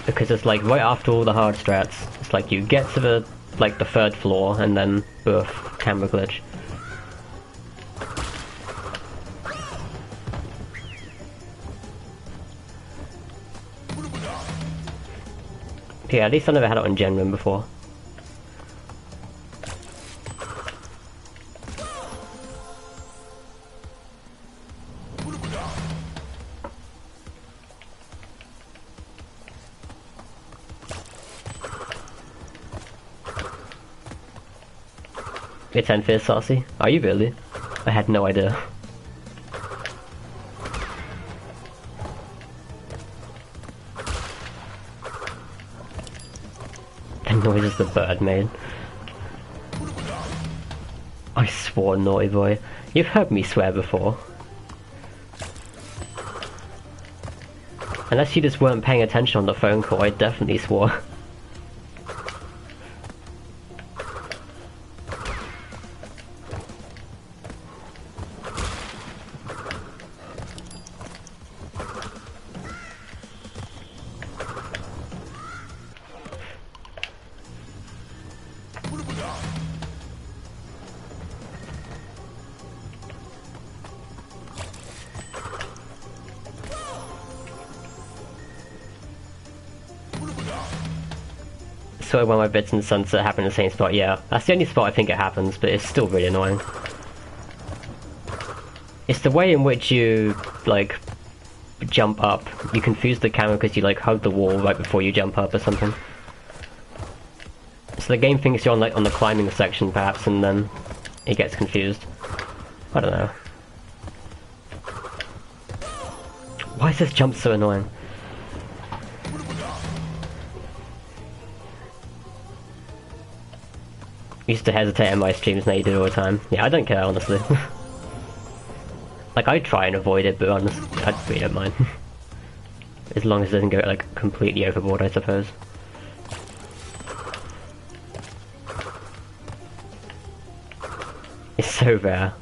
Because it's like right after all the hard strats, it's like you get to the third floor and then boof, camera glitch. Yeah, at least I never had it on Genuine before. It's unfair, Saucy. Are you really? I had no idea. The noises the bird made. I swore, naughty boy. You've heard me swear before. Unless you just weren't paying attention on the phone call, I definitely swore. So when my bits in Sunset happen in the same spot, yeah. That's the only spot I think it happens, but it's still really annoying. It's the way in which you, like, jump up. You confuse the camera because you, like, hug the wall right before you jump up or something. So the game thinks you're on, like, on the climbing section, perhaps, and then it gets confused. I don't know. Why is this jump so annoying? Used to hesitate in my streams, now you do it all the time. Yeah, I don't care, honestly. Like, I try and avoid it, but honestly, I really don't mind. As long as it doesn't go, like, completely overboard, I suppose. It's so rare.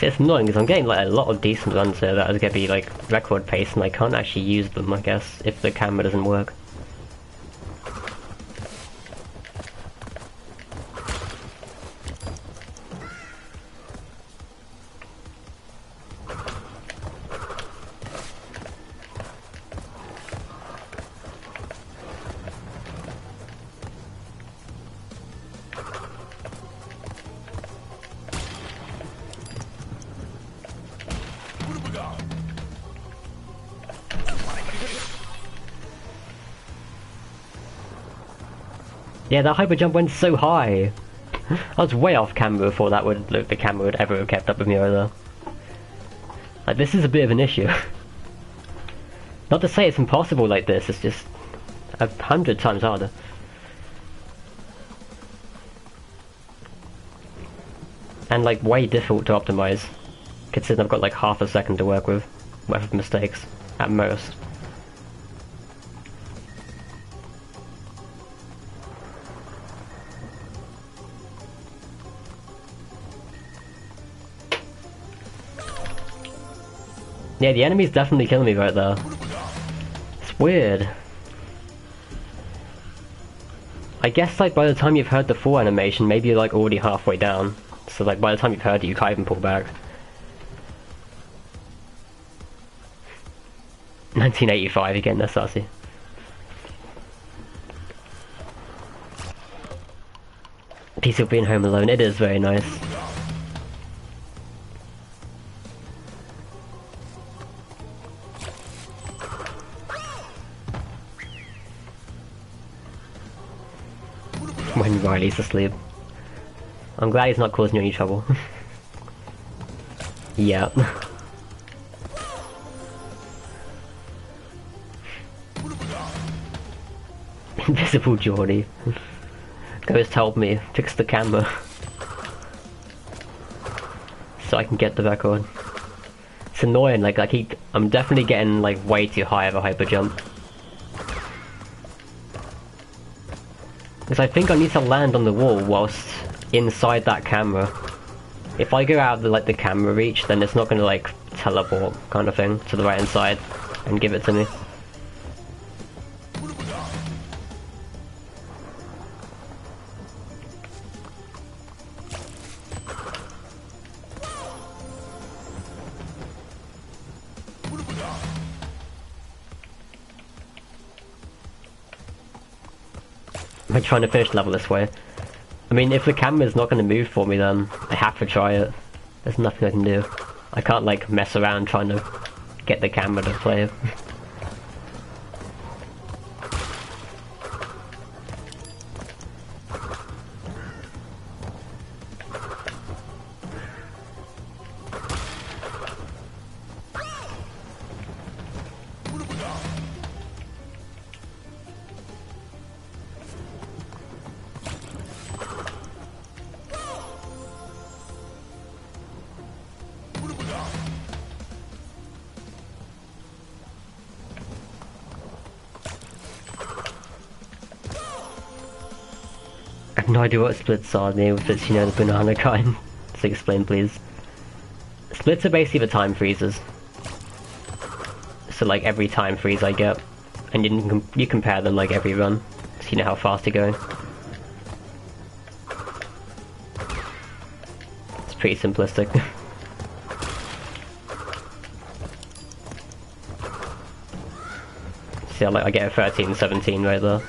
It's annoying because I'm getting like a lot of decent runs here that are going to be like record pace and I can't actually use them, I guess, if the camera doesn't work. Yeah, that hyper jump went so high. I was way off camera before the camera would ever have kept up with me either. Like, this is a bit of an issue. Not to say it's impossible like this, it's just 100 times harder. And like way difficult to optimize, considering I've got like half a second to work with mistakes at most. Yeah, the enemy's definitely killing me right there. It's weird. I guess like by the time you've heard the full animation, maybe you're like already halfway down. So like by the time you've heard it, you can't even pull back. 1985 again, that's sassy. Piece of being home alone, it is very nice. When Riley's asleep. I'm glad he's not causing you any trouble. Yeah. Invisible Geordie. Ghost, help me, fix the camera. So I can get the record. It's annoying, like I'm definitely getting like way too high of a hyper jump. Because I think I need to land on the wall whilst inside that camera. If I go out of the camera reach, then it's not gonna like teleport kind of thing to the right hand side and give it to me. I'm trying to finish the level this way. I mean, if the camera's not going to move for me, then I have to try it. There's nothing I can do. I can't like mess around trying to get the camera to play. I have no idea what splits are. Maybe if it's, you know, the banana kind. So explain, please. Splits are basically the time freezes. So like every time freeze I get, and you compare them like every run, so you know how fast they're going. It's pretty simplistic. See, I get a 13, 17 right there.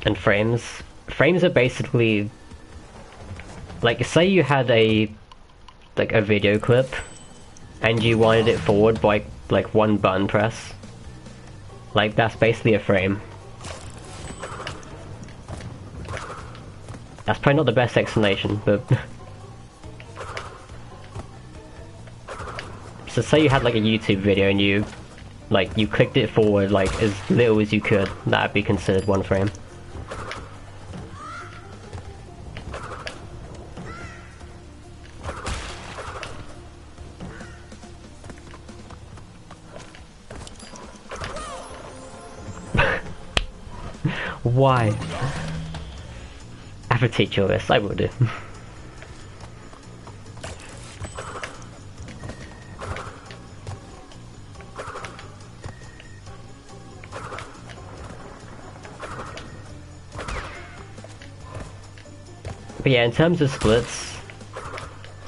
And frames. Frames are basically like, say you had a video clip and you winded it forward by like one button press. Like that's basically a frame. That's probably not the best explanation, but so say you had like a YouTube video and you clicked it forward like as little as you could, that'd be considered one frame. Why? I have to teach you this, I will do. But yeah, in terms of splits,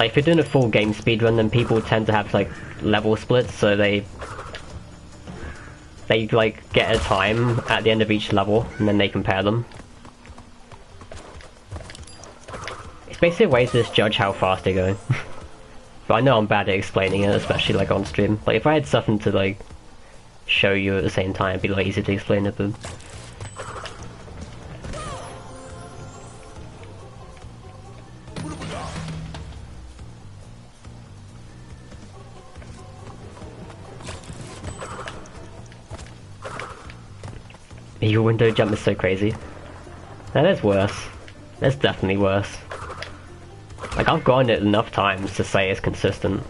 like if you're doing a full game speedrun, then people tend to have like level splits, so they like get a time at the end of each level, and then they compare them. It's basically a way to just judge how fast they're going. But I know I'm bad at explaining it, especially like on stream. Like if I had something to like show you at the same time, it'd be like easy to explain it, but your window jump is so crazy. Now there's worse. There's definitely worse. Like I've gotten it enough times to say it's consistent.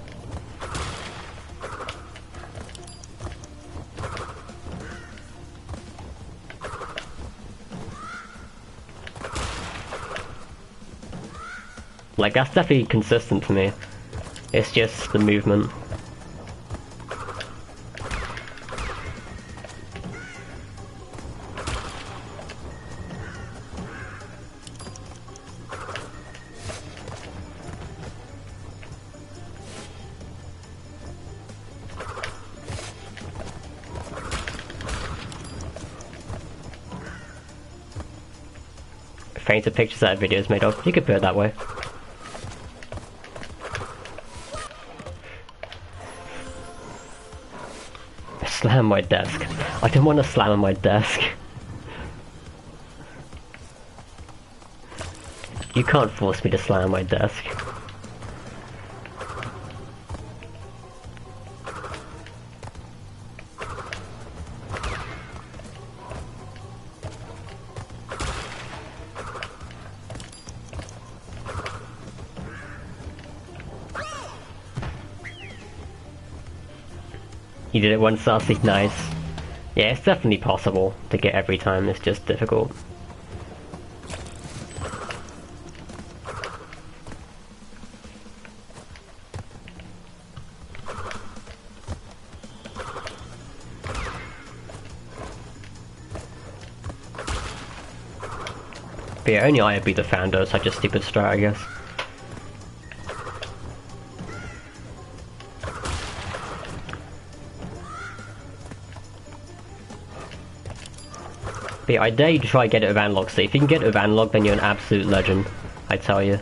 Like, that's definitely consistent for me. It's just the movement. Frames of pictures that video is made of. You could put it that way. Slam my desk. I don't want to slam on my desk. You can't force me to slam on my desk. You did it once, Sassy. Nice. Yeah, it's definitely possible to get every time, it's just difficult. But yeah, only I would be the founder, such a stupid strat, I guess. But yeah, I dare you to try and get it with analog, so if you can get it with analog, then you're an absolute legend, I tell you.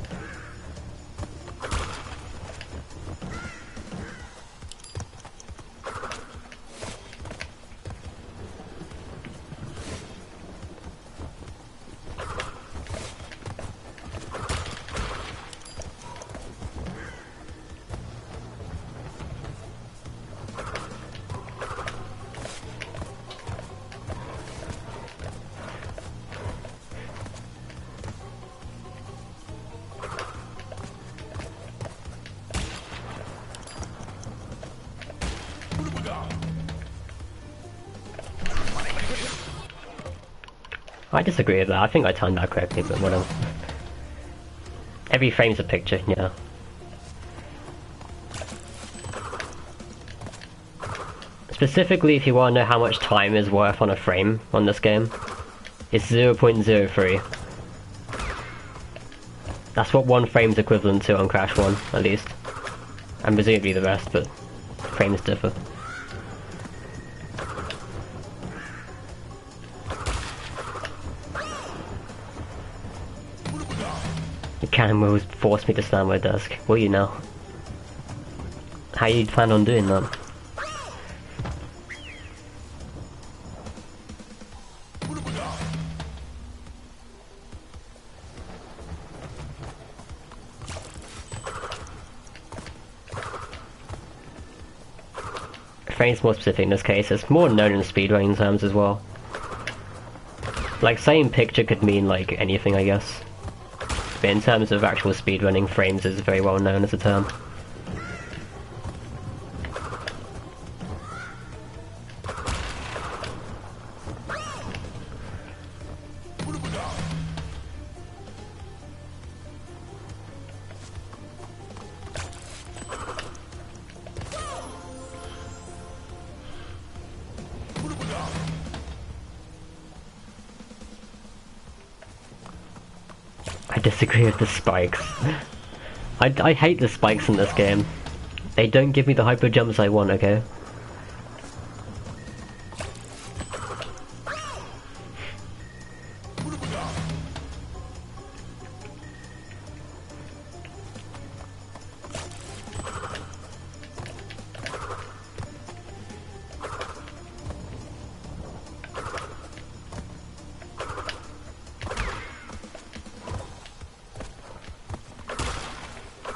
I disagree with that. I think I timed that correctly, but whatever. Every frame's a picture, yeah. Specifically, if you want to know how much time is worth on a frame on this game, it's 0.03. That's what one frame's equivalent to on Crash 1, at least. And presumably the rest, but frames differ. Cannon will force me to stand my desk. Will you now? How you plan on doing that? Frame's more specific in this case. It's more known in speedrunning terms as well. Like, same picture could mean like anything, I guess. But in terms of actual speedrunning, frames is very well known as a term. I disagree with the spikes. I hate the spikes in this game. They don't give me the hyper jumps I want, okay?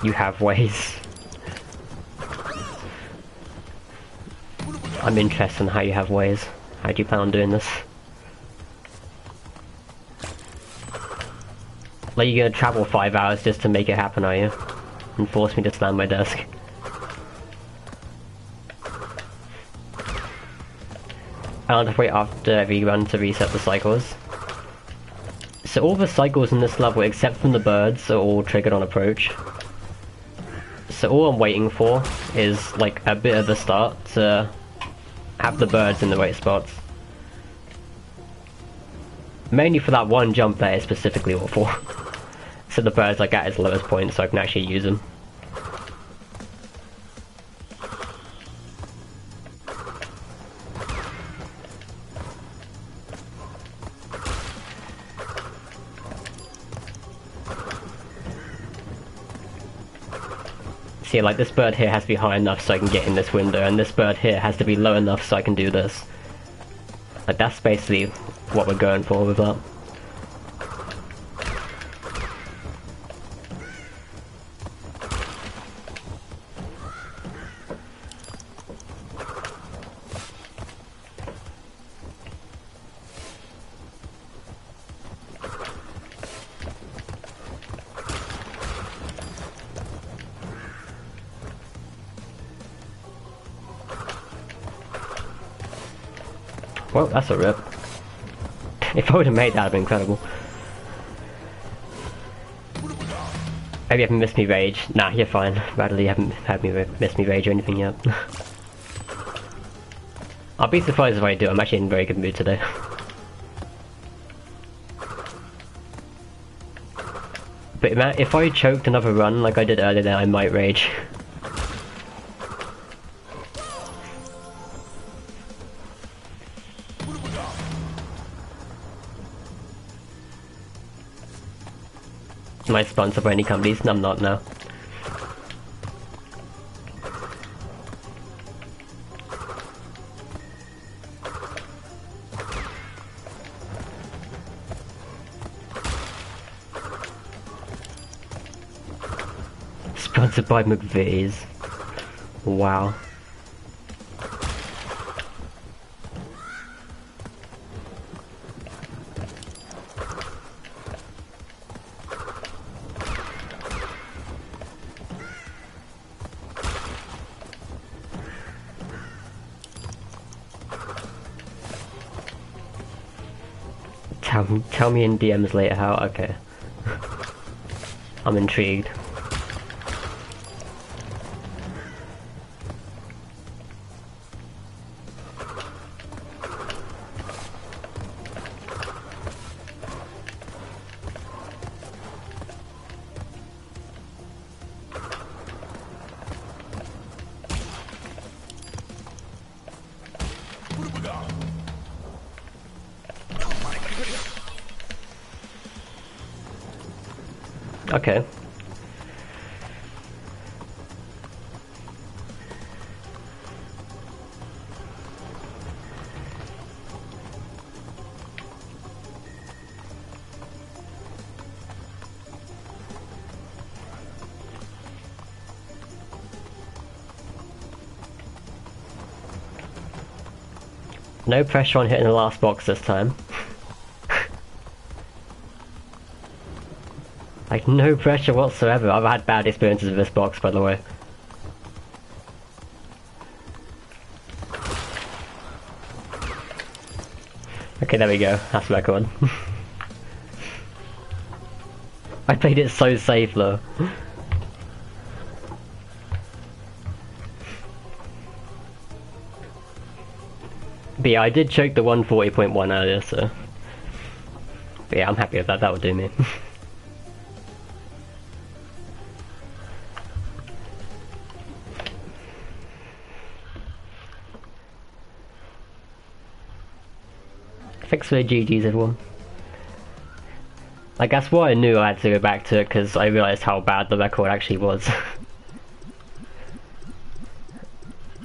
You have ways. I'm interested in how you have ways. How do you plan on doing this? Like, you're gonna travel 5 hours just to make it happen, are you? And force me to slam my desk. I'll have to wait after every run to reset the cycles. So all the cycles in this level, except from the birds, are all triggered on approach. So all I'm waiting for is like a bit of a start to have the birds in the right spots. Mainly for that one jump there is specifically all for. So the bird's like at its lowest point so I can actually use them. See, like this bird here has to be high enough so I can get in this window, and this bird here has to be low enough so I can do this. Like that's basically what we're going for with that. Well, that's a rip. If I would have made that, it'd been incredible. Maybe you haven't missed me rage. Nah, you're fine. Bradley, you haven't had me miss me rage or anything yet. I'll be surprised if I do. I'm actually in a very good mood today. But man, if I choked another run like I did earlier, then I might rage. Am I sponsored by any companies? No, I'm not now. Sponsored by McVeigh's. Wow. Tell me in DMs later how. Okay. I'm intrigued. Okay. No pressure on hitting the last box this time. Like, no pressure whatsoever. I've had bad experiences with this box, by the way. Okay, there we go. That's the record. I played it so safe, though. But yeah, I did choke the 140.1 earlier, so... But yeah, I'm happy with that. That would do me. Thanks for the GG's, everyone. Like, that's why I knew I had to go back to it, because I realised how bad the record actually was.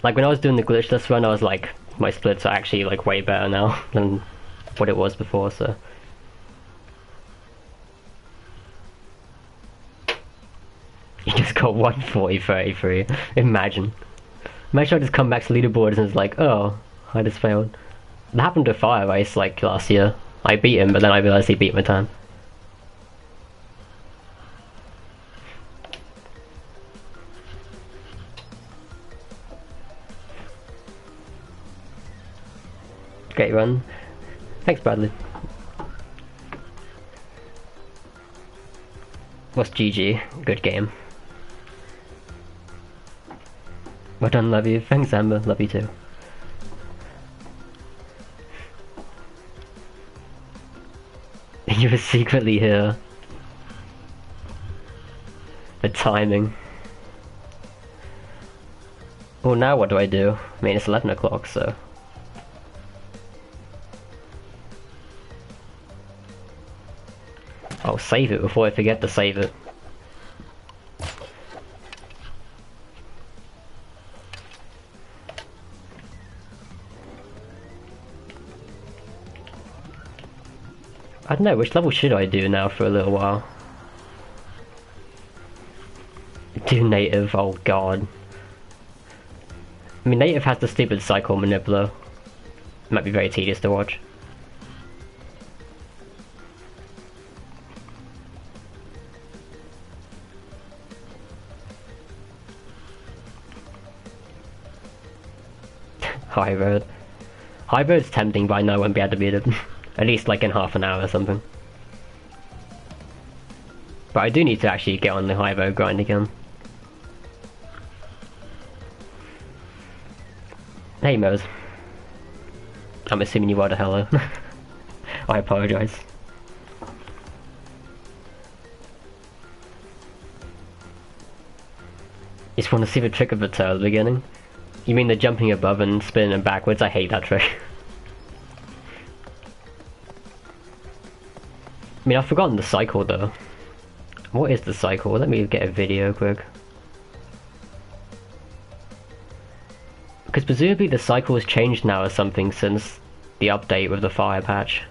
Like, when I was doing the glitchless run, I was like, my splits are actually, like, way better now than what it was before, so... You just got 140.33. Imagine. Imagine I just come back to leaderboards and it's like, oh, I just failed. It happened to Fire Race like last year. I beat him, but then I realised he beat my time. Great run. Thanks, Bradley. What's GG? Good game. Well done, love you. Thanks, Amber. Love you too. You were secretly here. The timing. Well, now what do I do? I mean, it's 11 o'clock, so... I'll save it before I forget to save it. I don't know, which level should I do now for a little while? Do native, oh god. I mean, native has the stupid cycle manipulator. It might be very tedious to watch. High road. High road's tempting, but I know I won't be able to beat it. At least like in half an hour or something. But I do need to actually get on the high road grind again. Hey Mose. I'm assuming you wrote a hello. I apologise. You just want to see the trick of the toe at the beginning? You mean the jumping above and spinning backwards? I hate that trick. I mean, I've forgotten the cycle though. What is the cycle? Let me get a video quick. Because presumably the cycle has changed now or something since the update with the fire patch.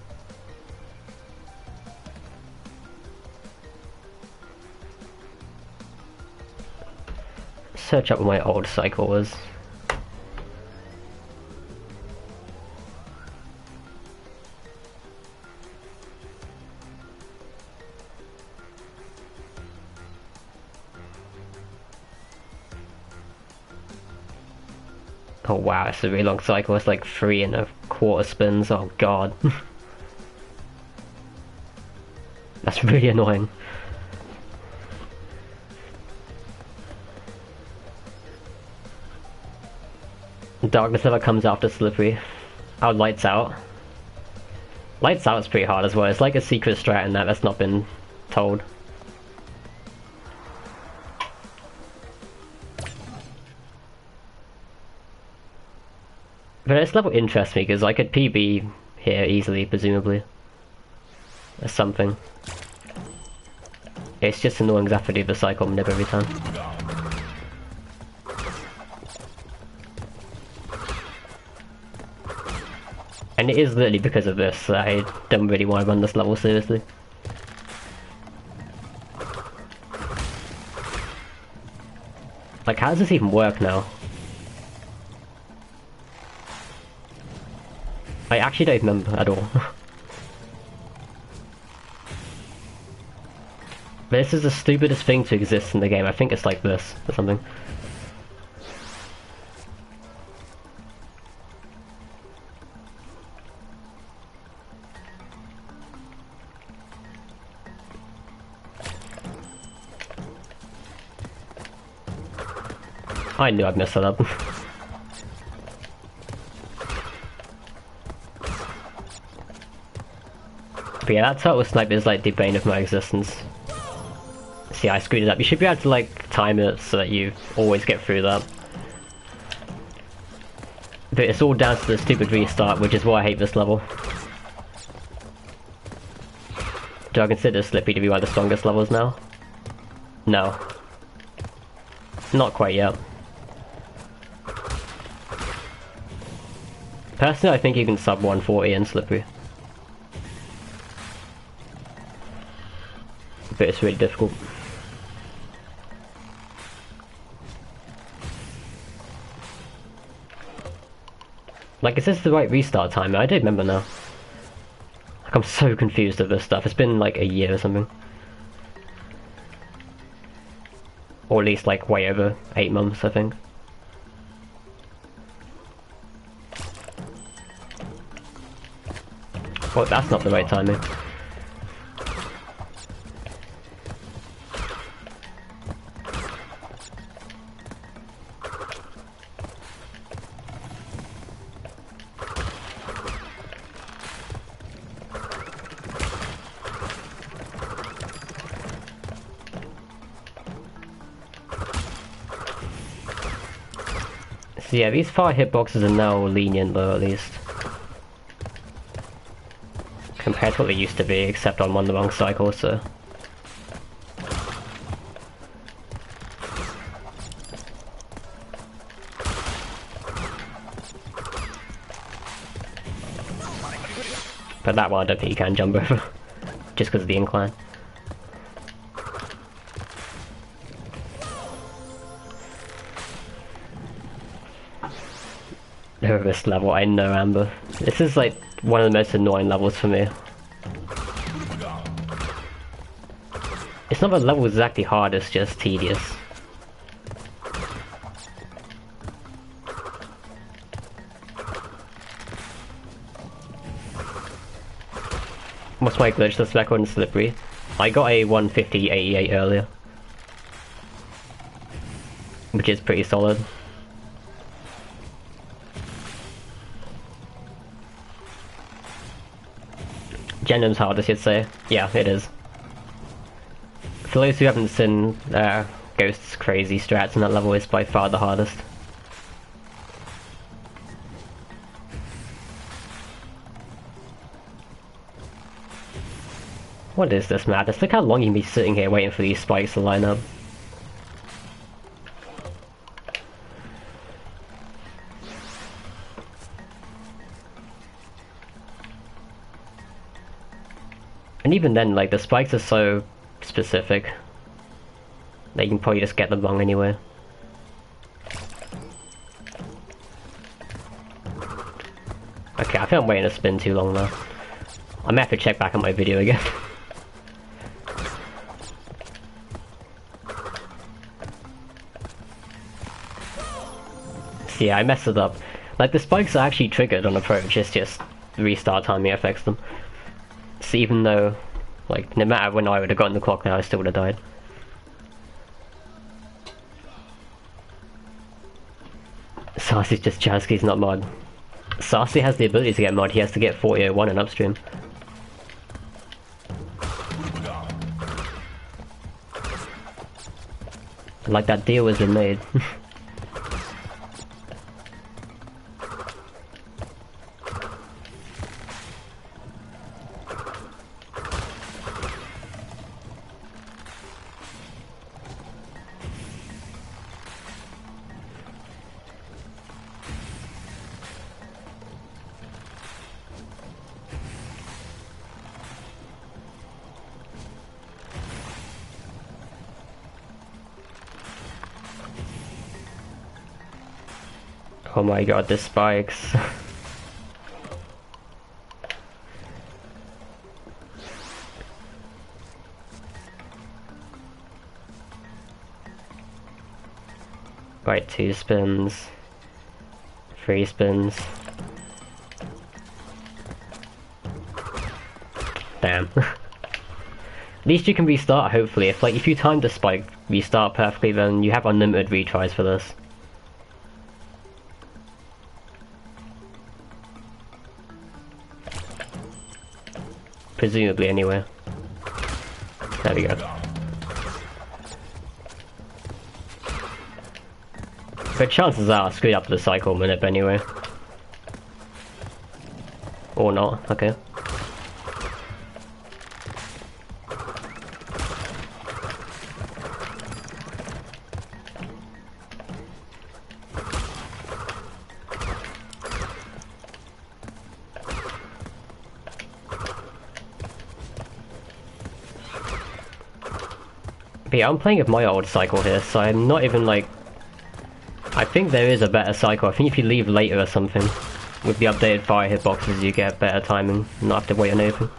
Search up what my old cycle was. Oh wow, it's a really long cycle, it's like 3¼ spins, oh god. That's really annoying. Darkness never comes after Slippery. Oh, Lights Out. Lights Out is pretty hard as well, it's like a secret strat in that's not been told. But this level interests me because I could PB here easily, presumably. Or something. It's just annoying because I have to do the cycle nib every time. And it is literally because of this that I don't really want to run this level seriously. Like, how does this even work now? I actually don't remember at all. This is the stupidest thing to exist in the game. I think it's like this or something. I knew I'd mess that up. But yeah, that turtle snipe is like the bane of my existence. See, I screwed it up. You should be able to like time it so that you always get through that. But it's all down to the stupid restart, which is why I hate this level. Do I consider Slippy to be one of the strongest levels now? No. Not quite yet. Personally, I think you can sub 140 in Slippery. But it's really difficult. Like, is this the right restart timer? I don't remember now. Like, I'm so confused with this stuff. It's been like a year or something. Or at least like way over 8 months, I think. Well, that's not the right timing. So yeah, these fire hitboxes are now lenient though, at least. Compared to what they used to be, except I'm on the wrong cycle, so... But that one I don't think you can jump over, just because of the incline. Over this level, I know Amber. This is like one of the most annoying levels for me. It's not that the level is exactly hard, it's just tedious. What's my glitchless record in Slippery? I got a 150.88 earlier. Which is pretty solid. Genom's hardest, you'd say. Yeah, it is. For those who haven't seen Ghost's crazy strats in that level, it's by far the hardest. What is this madness? Look how long you can be sitting here waiting for these spikes to line up. And even then, like, the spikes are so specific that you can probably just get them wrong anyway. Okay, I think I'm waiting to spin too long now. I may have to check back on my video again. So yeah, I messed it up. Like, the spikes are actually triggered on approach, it's just the restart timing affects them. So even though, like, no matter when I would have gotten the clock now, I still would have died. Sarcy's just Chazky's not mod. Sarcy has the ability to get mod, he has to get 4001 and upstream. Like, that deal has been made. Oh my god, the spikes. Right, 2 spins. 3 spins. Damn. At least you can restart, hopefully. If you time the spike restart perfectly, then you have unlimited retries for this. Presumably, anyway. There we go. But chances are, screwed up the cycle minute anyway. Or not, okay. But yeah, I'm playing with my old cycle here, so I'm not even like... I think there is a better cycle. I think if you leave later or something, with the updated fire hitboxes you get better timing, not have to wait on anything.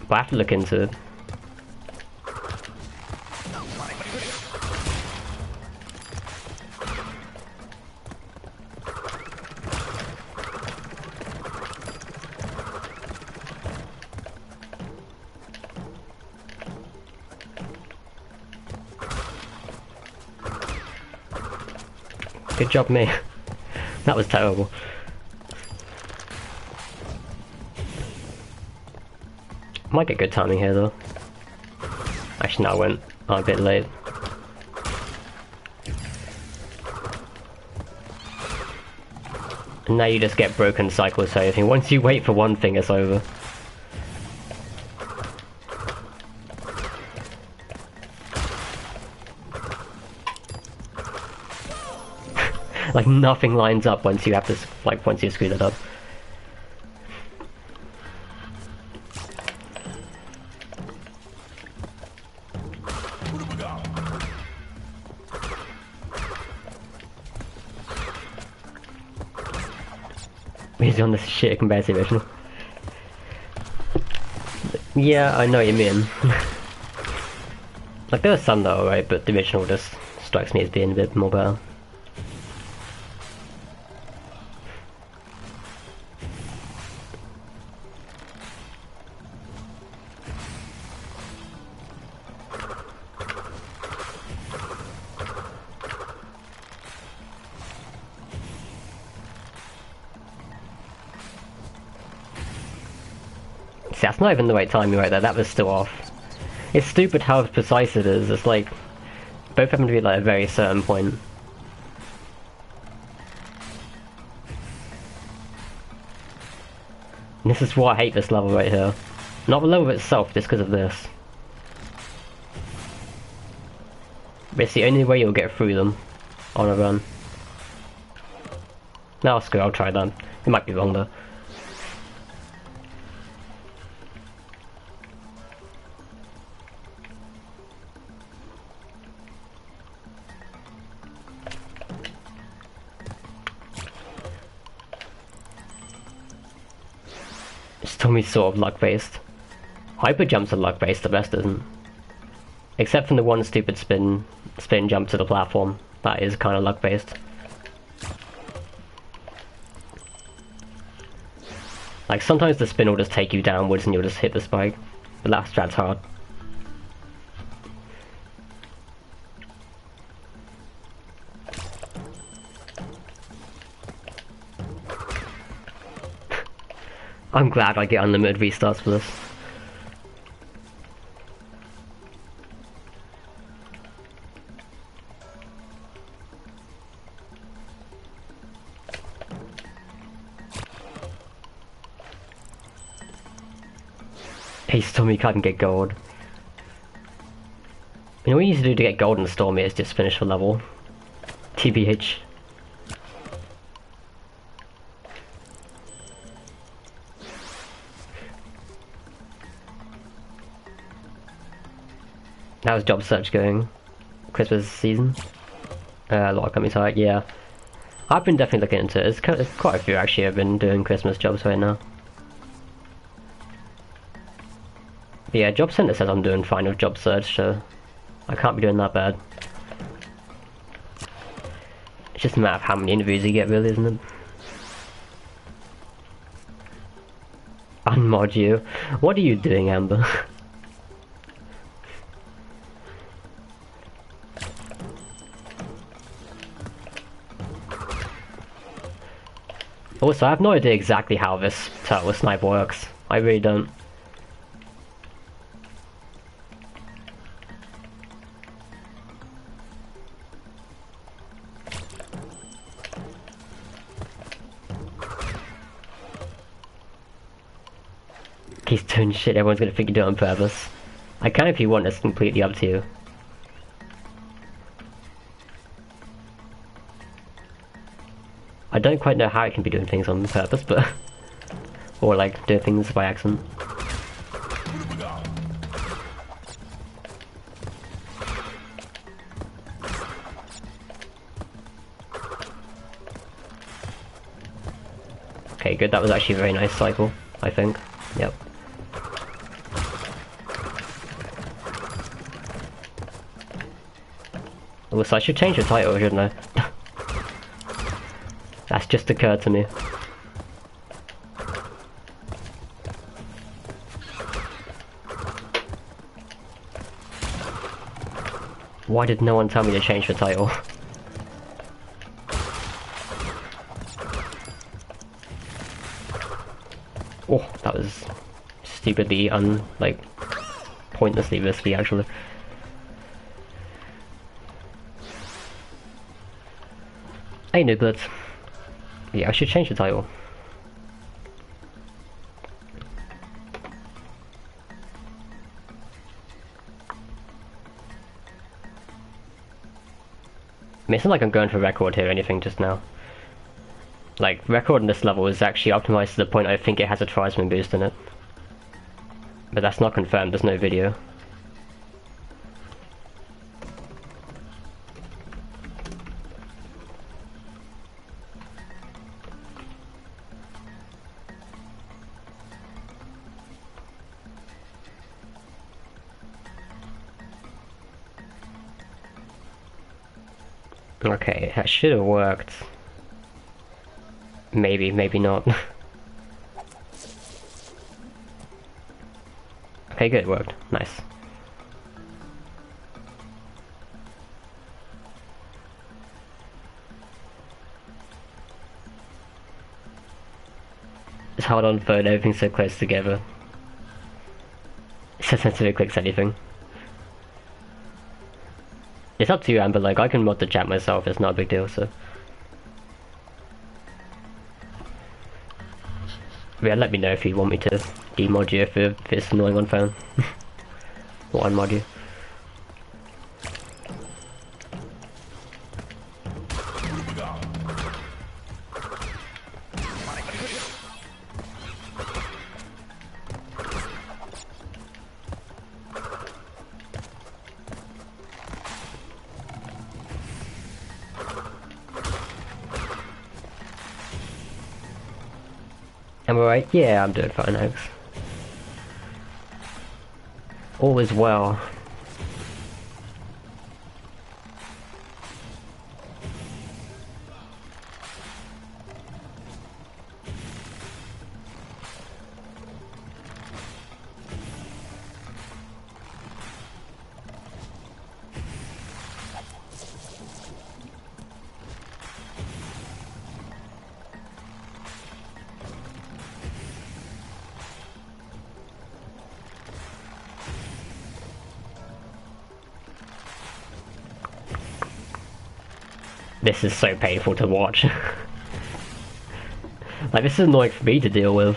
But I have to look into it. Good job, me. That was terrible. Might get good timing here, though. Actually, no, I went a bit late. And now you just get broken cycles, so everything. Once you wait for one thing, it's over. Like nothing lines up once you have to, like once you screw that up. He's on this shit compared to the original. Yeah, I know what you mean. Like there was some though, right? But the original just strikes me as being a bit more better. See, that's not even the right timing right there, that was still off. It's stupid how precise it is, it's like, both happen to be like a very certain point. And this is why I hate this level right here. Not the level itself, just because of this. But it's the only way you'll get through them on a run. No, screw it, I'll try that. It might be wrong though. Tommy's sort of luck-based. Hyper jumps are luck-based, the rest isn't. Except from the one stupid spin jump to the platform. That is kind of luck-based. Like, sometimes the spin will just take you downwards and you'll just hit the spike. But that strat's hard. I'm glad I get unlimited restarts for this. Ace Stormy can't get gold. You know what you used to do to get gold in Stormy is just finish the level. TBH. How's job search going? Christmas season? A lot of companies are like, yeah. I've been definitely looking into it. There's quite a few actually have been doing Christmas jobs right now. But yeah, Job Center says I'm doing fine with job search, so I can't be doing that bad. It's just a matter of how many interviews you get, really, isn't it? Unmod you. What are you doing, Amber? Also, I have no idea exactly how this turtle snipe works. I really don't. He's doing shit, everyone's gonna think you do it on purpose. I can if you want, it's completely up to you. I don't quite know how I can be doing things on purpose, but... or like, doing things by accident. Okay, good, that was actually a very nice cycle, I think. Yep. Also, I should change the title, shouldn't I? That's just occurred to me. Why did no one tell me to change the title? Oh, that was stupidly pointlessly risky, actually. Hey, Nooblets. Yeah, I should change the title. I mean, it's not like I'm going for record here or anything just now. Like, record in this level is actually optimized to the point I think it has a tribesman boost in it. But that's not confirmed, there's no video. Okay, that should have worked. Maybe, maybe not. Okay, good, it worked. Nice. Just hold on phone, everything's so close together. It's so sensitive it clicks anything. It's up to you, Amber, like, I can mod the chat myself, it's not a big deal, so... Yeah, let me know if you want me to demod you if it's annoying on phone. Or unmod you. Am I right? Yeah, I'm doing fine, thanks. All is well. This is so painful to watch. Like, this is annoying for me to deal with.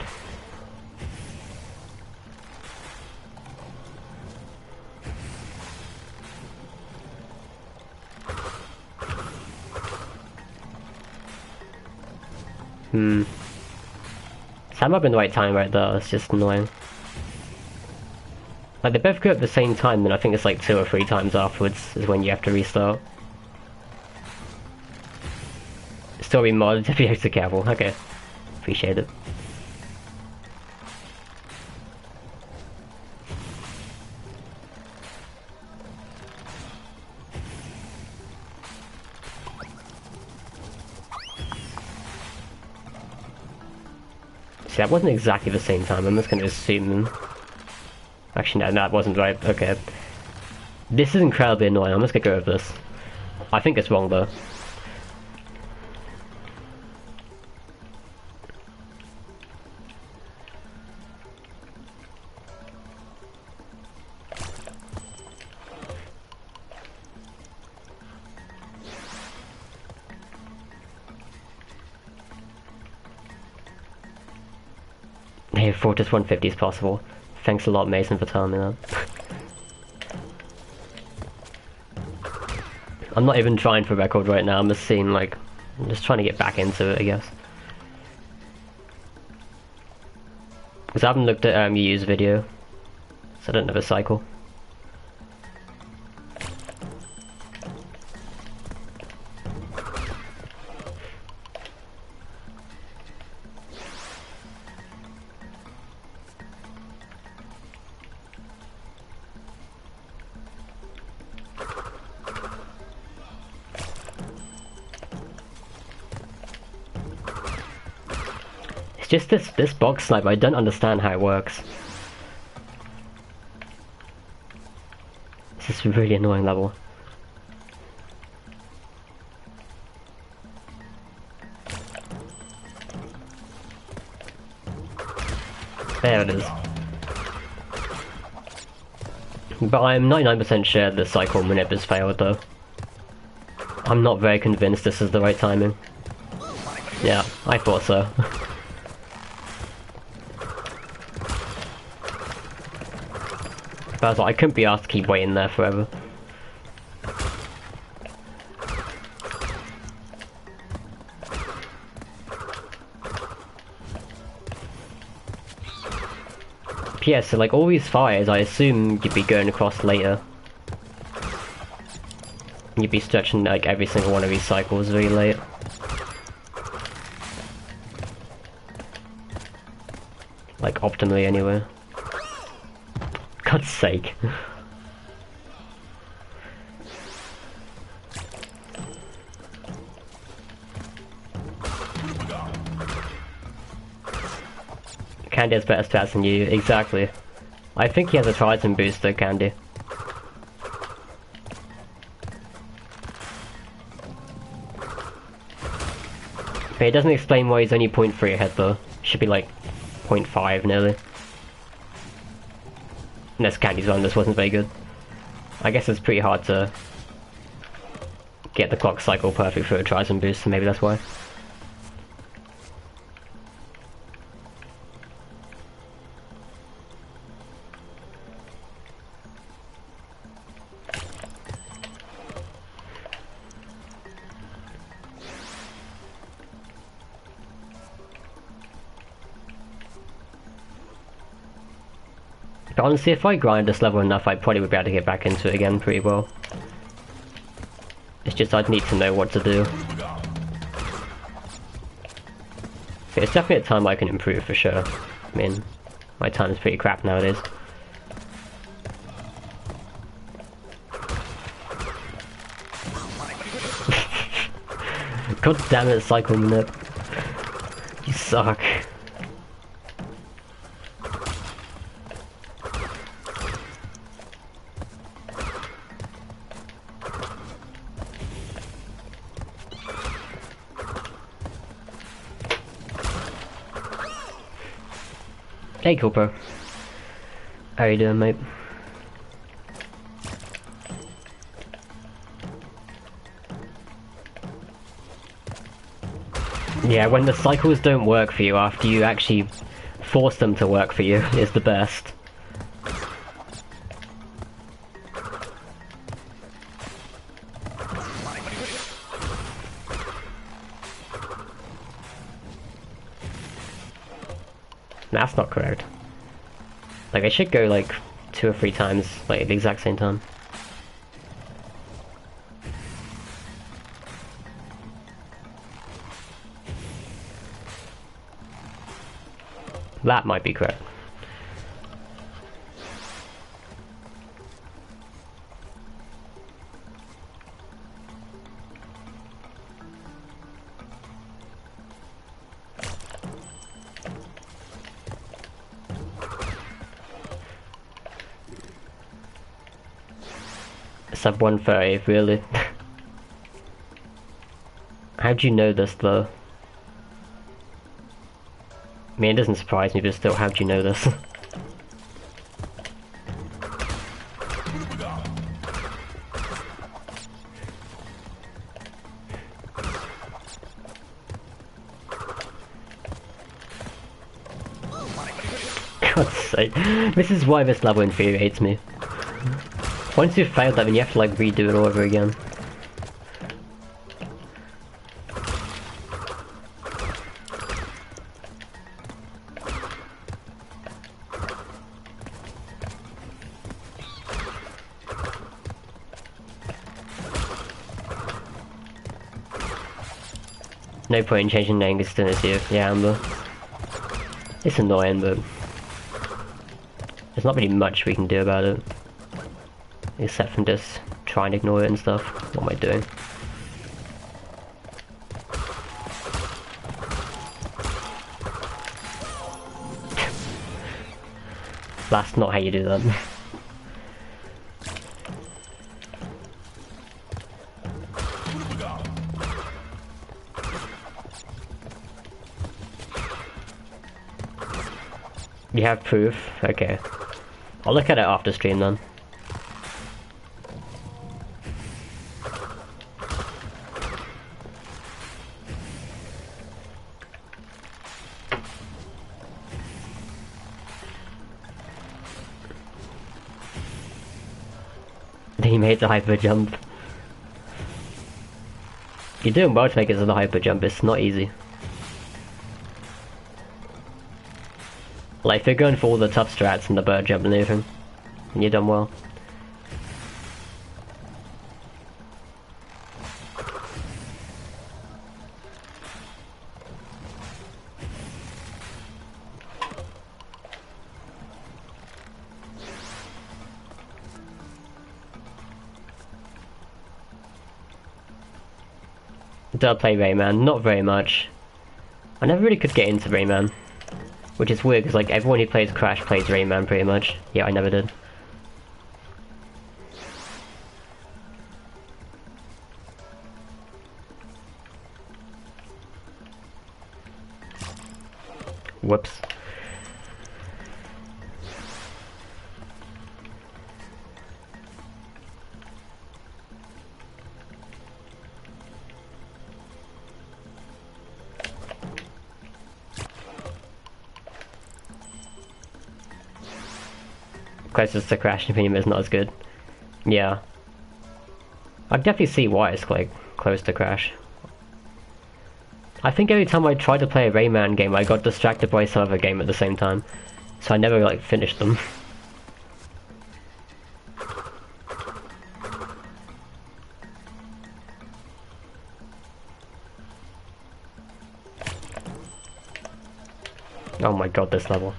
Sam up in the right time right there, it's just annoying. Like, they both go at the same time, and I think it's like 2 or 3 times afterwards is when you have to restart. Still be modded if you're extra careful. Okay. Appreciate it. See, that wasn't exactly the same time. I'm just going to assume... Actually, no, that wasn't right. Okay. This is incredibly annoying. I'm just going to go with this. I think it's wrong, though. Hey, Fortress 150 is possible. Thanks a lot, Mason, for telling me that. I'm not even trying for record right now, I'm just seeing, like... I'm just trying to get back into it, I guess. Because I haven't looked at Yu's video, so I don't know the cycle. Just this box sniper, I don't understand how it works. This is a really annoying level. There it is. But I'm 99% sure the cycle maneuvers failed though. I'm not very convinced this is the right timing. Yeah, I thought so. But I was like, I couldn't be asked to keep waiting there forever. Yeah, so like all these fires, I assume you'd be going across later. You'd be stretching like every single one of these cycles really late. Like optimally anyway. God's sake. Candy has better stats than you, exactly. I think he has a Trident booster, Candy. But it doesn't explain why he's only 0.3 ahead though. Should be like 0.5 nearly. Unless Candy's one, this wasn't very good. I guess it's pretty hard to get the clock cycle perfect for a Trident boost, so maybe that's why. But honestly, if I grind this level enough, I probably would be able to get back into it again pretty well. It's just I'd need to know what to do. But it's definitely a time I can improve for sure. I mean, my time is pretty crap nowadays. God damn it, Cycle Minute. You suck. Hey Cooper. How you doing, mate? Yeah, when the cycles don't work for you after you actually force them to work for you is the best. That's not correct. Like, I should go like 2 or 3 times, like at the exact same time. That might be correct. Sub 130, really? How'd you know this though? I mean, it doesn't surprise me, but still, how'd you know this? God's sake. This is why this level infuriates me. Once you've failed that, then you have to like redo it all over again. No point in changing name because it's still yeah, Amber. It's annoying, but there's not really much we can do about it. Except from just try and ignore it and stuff. What am I doing? That's not how you do that. You have proof? Okay. I'll look at it after stream then. he made the hyper jump. You're doing well to make it as a hyper jump, it's not easy. Like, if you're going for all the tough strats and the bird jump and everything, and you're done well. Did I play Rayman? Not very much. I never really could get into Rayman. Which is weird, because like everyone who plays Crash plays Rayman pretty much. Yeah, I never did. Whoops. Closest to Crash Imperium is not as good. Yeah. I definitely see why it's like close to Crash. I think every time I tried to play a Rayman game, I got distracted by some other game at the same time. So I never like finished them. Oh my god, this level.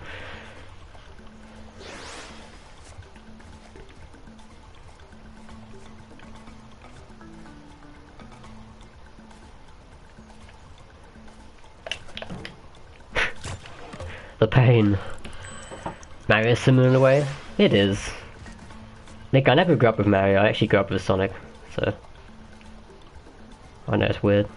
The pain. Mario is similar in a way? It is. Nick, I never grew up with Mario, I actually grew up with Sonic, so... I know it's weird.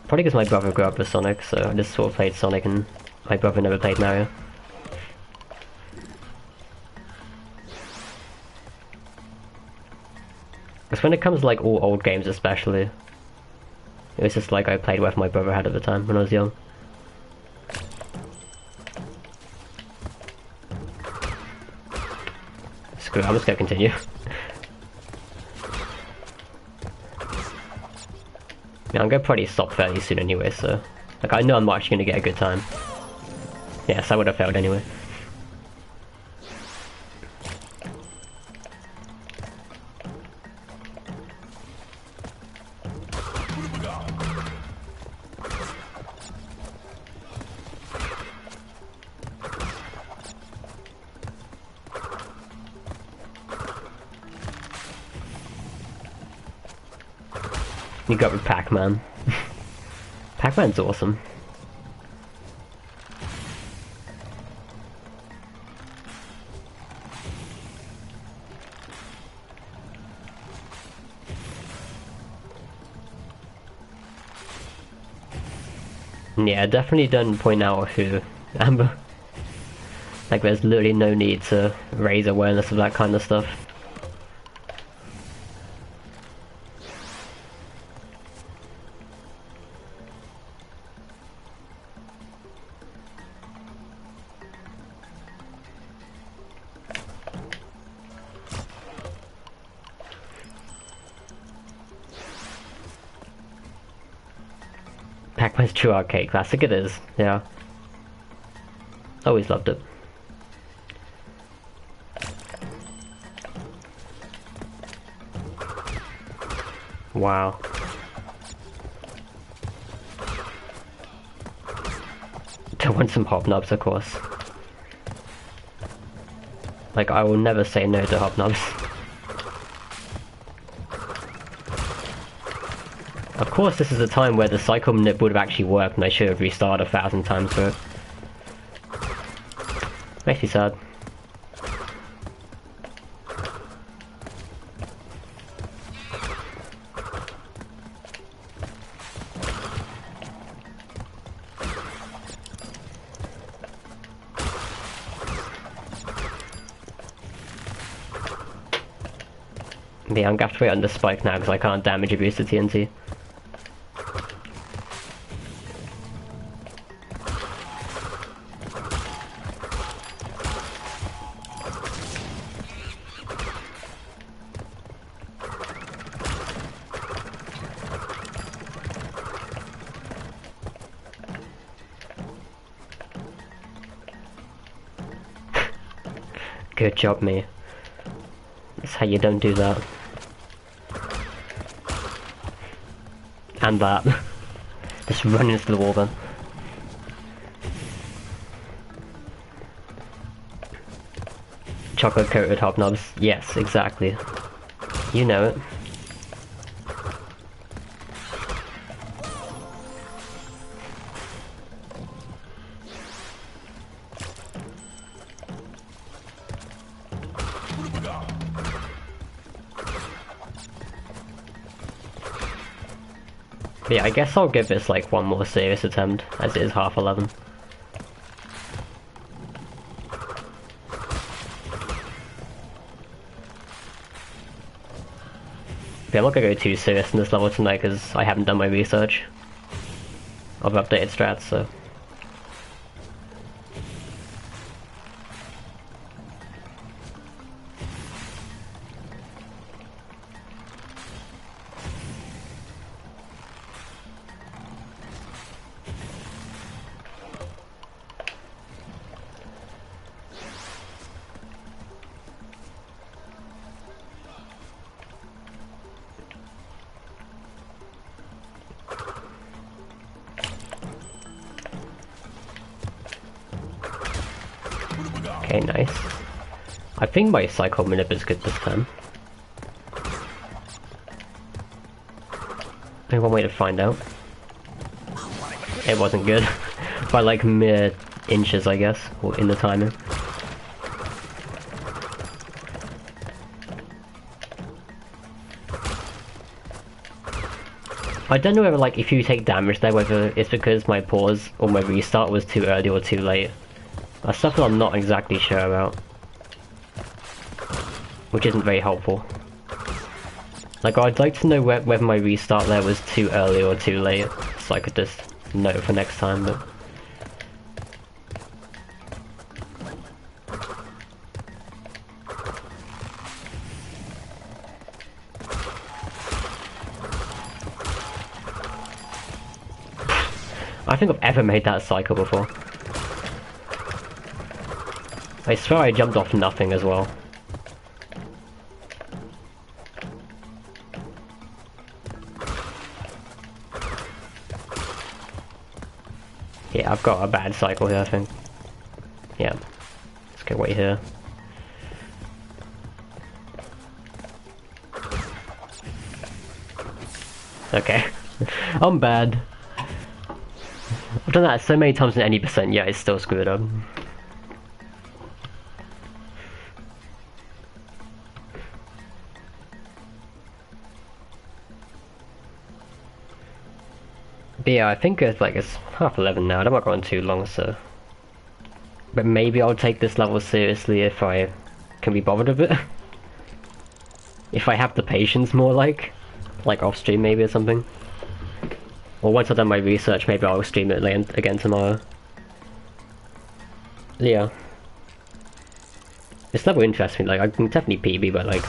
Probably because my brother grew up with Sonic, so I just sort of played Sonic and my brother never played Mario. Because when it comes to like all old games especially, it was just like I played whatever my brother had at the time when I was young. Screw it, I'm just gonna continue. Yeah, I'm gonna probably stop fairly soon anyway, so... Like, I know I'm not actually gonna get a good time. Yes, I would have failed anyway. You got with Pac-Man. Pac-Man's awesome. Yeah, definitely don't point out who Amber. Like, there's literally no need to raise awareness of that kind of stuff. Pac-Man's true arcade classic, it is, yeah. Always loved it. Wow. I want some hobnobs, of course. Like, I will never say no to hobnobs. Of course, this is a time where the cycle nip would have actually worked and I should have restarted 1,000 times for it. Makes me sad. Yeah, I'm gonna have to wait on the spike now because I can't damage a booster TNT. Good job, me. That's how you don't do that. And that. Just run into the wall then. Chocolate coated hobnobs. Yes, exactly. You know it. But yeah, I guess I'll give this like one more serious attempt, as it is 11:30. But I'm not gonna go too serious in this level tonight because I haven't done my research of updated strats, so. Okay, nice. I think my cycle manip is good this time. Only one way to find out. It wasn't good. By like mere inches, I guess, or in the timing. I don't know whether like if you take damage there, whether it's because my pause or my restart was too early or too late. That's stuff that I'm not exactly sure about. Which isn't very helpful. Like, I'd like to know whether my restart there was too early or too late, so I could just know for next time, but... I think I've ever made that cycle before. I swear I jumped off nothing as well. Yeah, I've got a bad cycle here, I think. Yeah. Let's go wait here. Okay. I'm bad. I've done that so many times in any percent, yeah, it's still screwed up. But yeah, I think it's 11:30 now. I don't want to go on too long, so. But maybe I'll take this level seriously if I can be bothered with it. If I have the patience more, like off stream maybe or something. Or once I've done my research, maybe I'll stream it again tomorrow. Yeah. This level interests me. Like I can definitely PB by like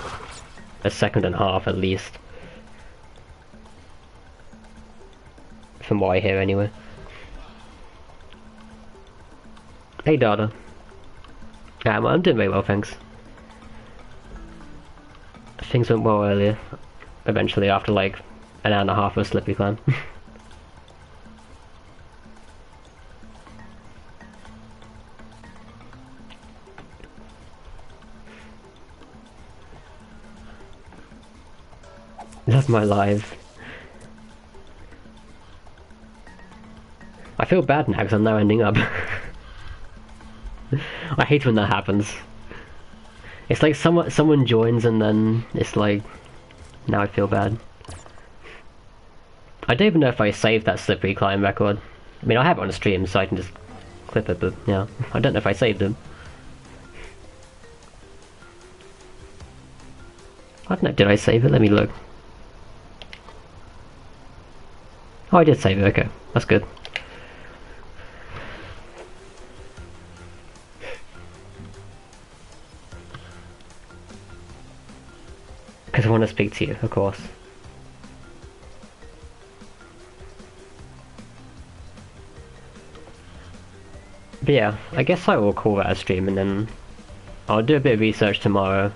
a second and a half at least. From what I hear anyway. Hey Dada. I'm doing very well, thanks. Things went well earlier. Eventually after like an hour and a half of a slippery climb. That's my life. I feel bad now because I'm now ending up. I hate when that happens. It's like someone joins and then it's like, now I feel bad. I don't even know if I saved that slippery climb record. I mean, I have it on stream so I can just clip it, but yeah, I don't know if I saved it. I don't know, did I save it? Let me look. Oh, I did save it, okay, that's good. Because I want to speak to you, of course. But yeah, I guess I will call that a stream and then I'll do a bit of research tomorrow,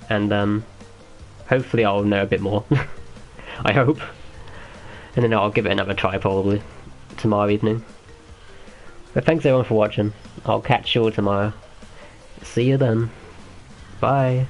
and hopefully I'll know a bit more. I hope. And then I'll give it another try probably tomorrow evening. But thanks everyone for watching. I'll catch you all tomorrow. See you then. Bye.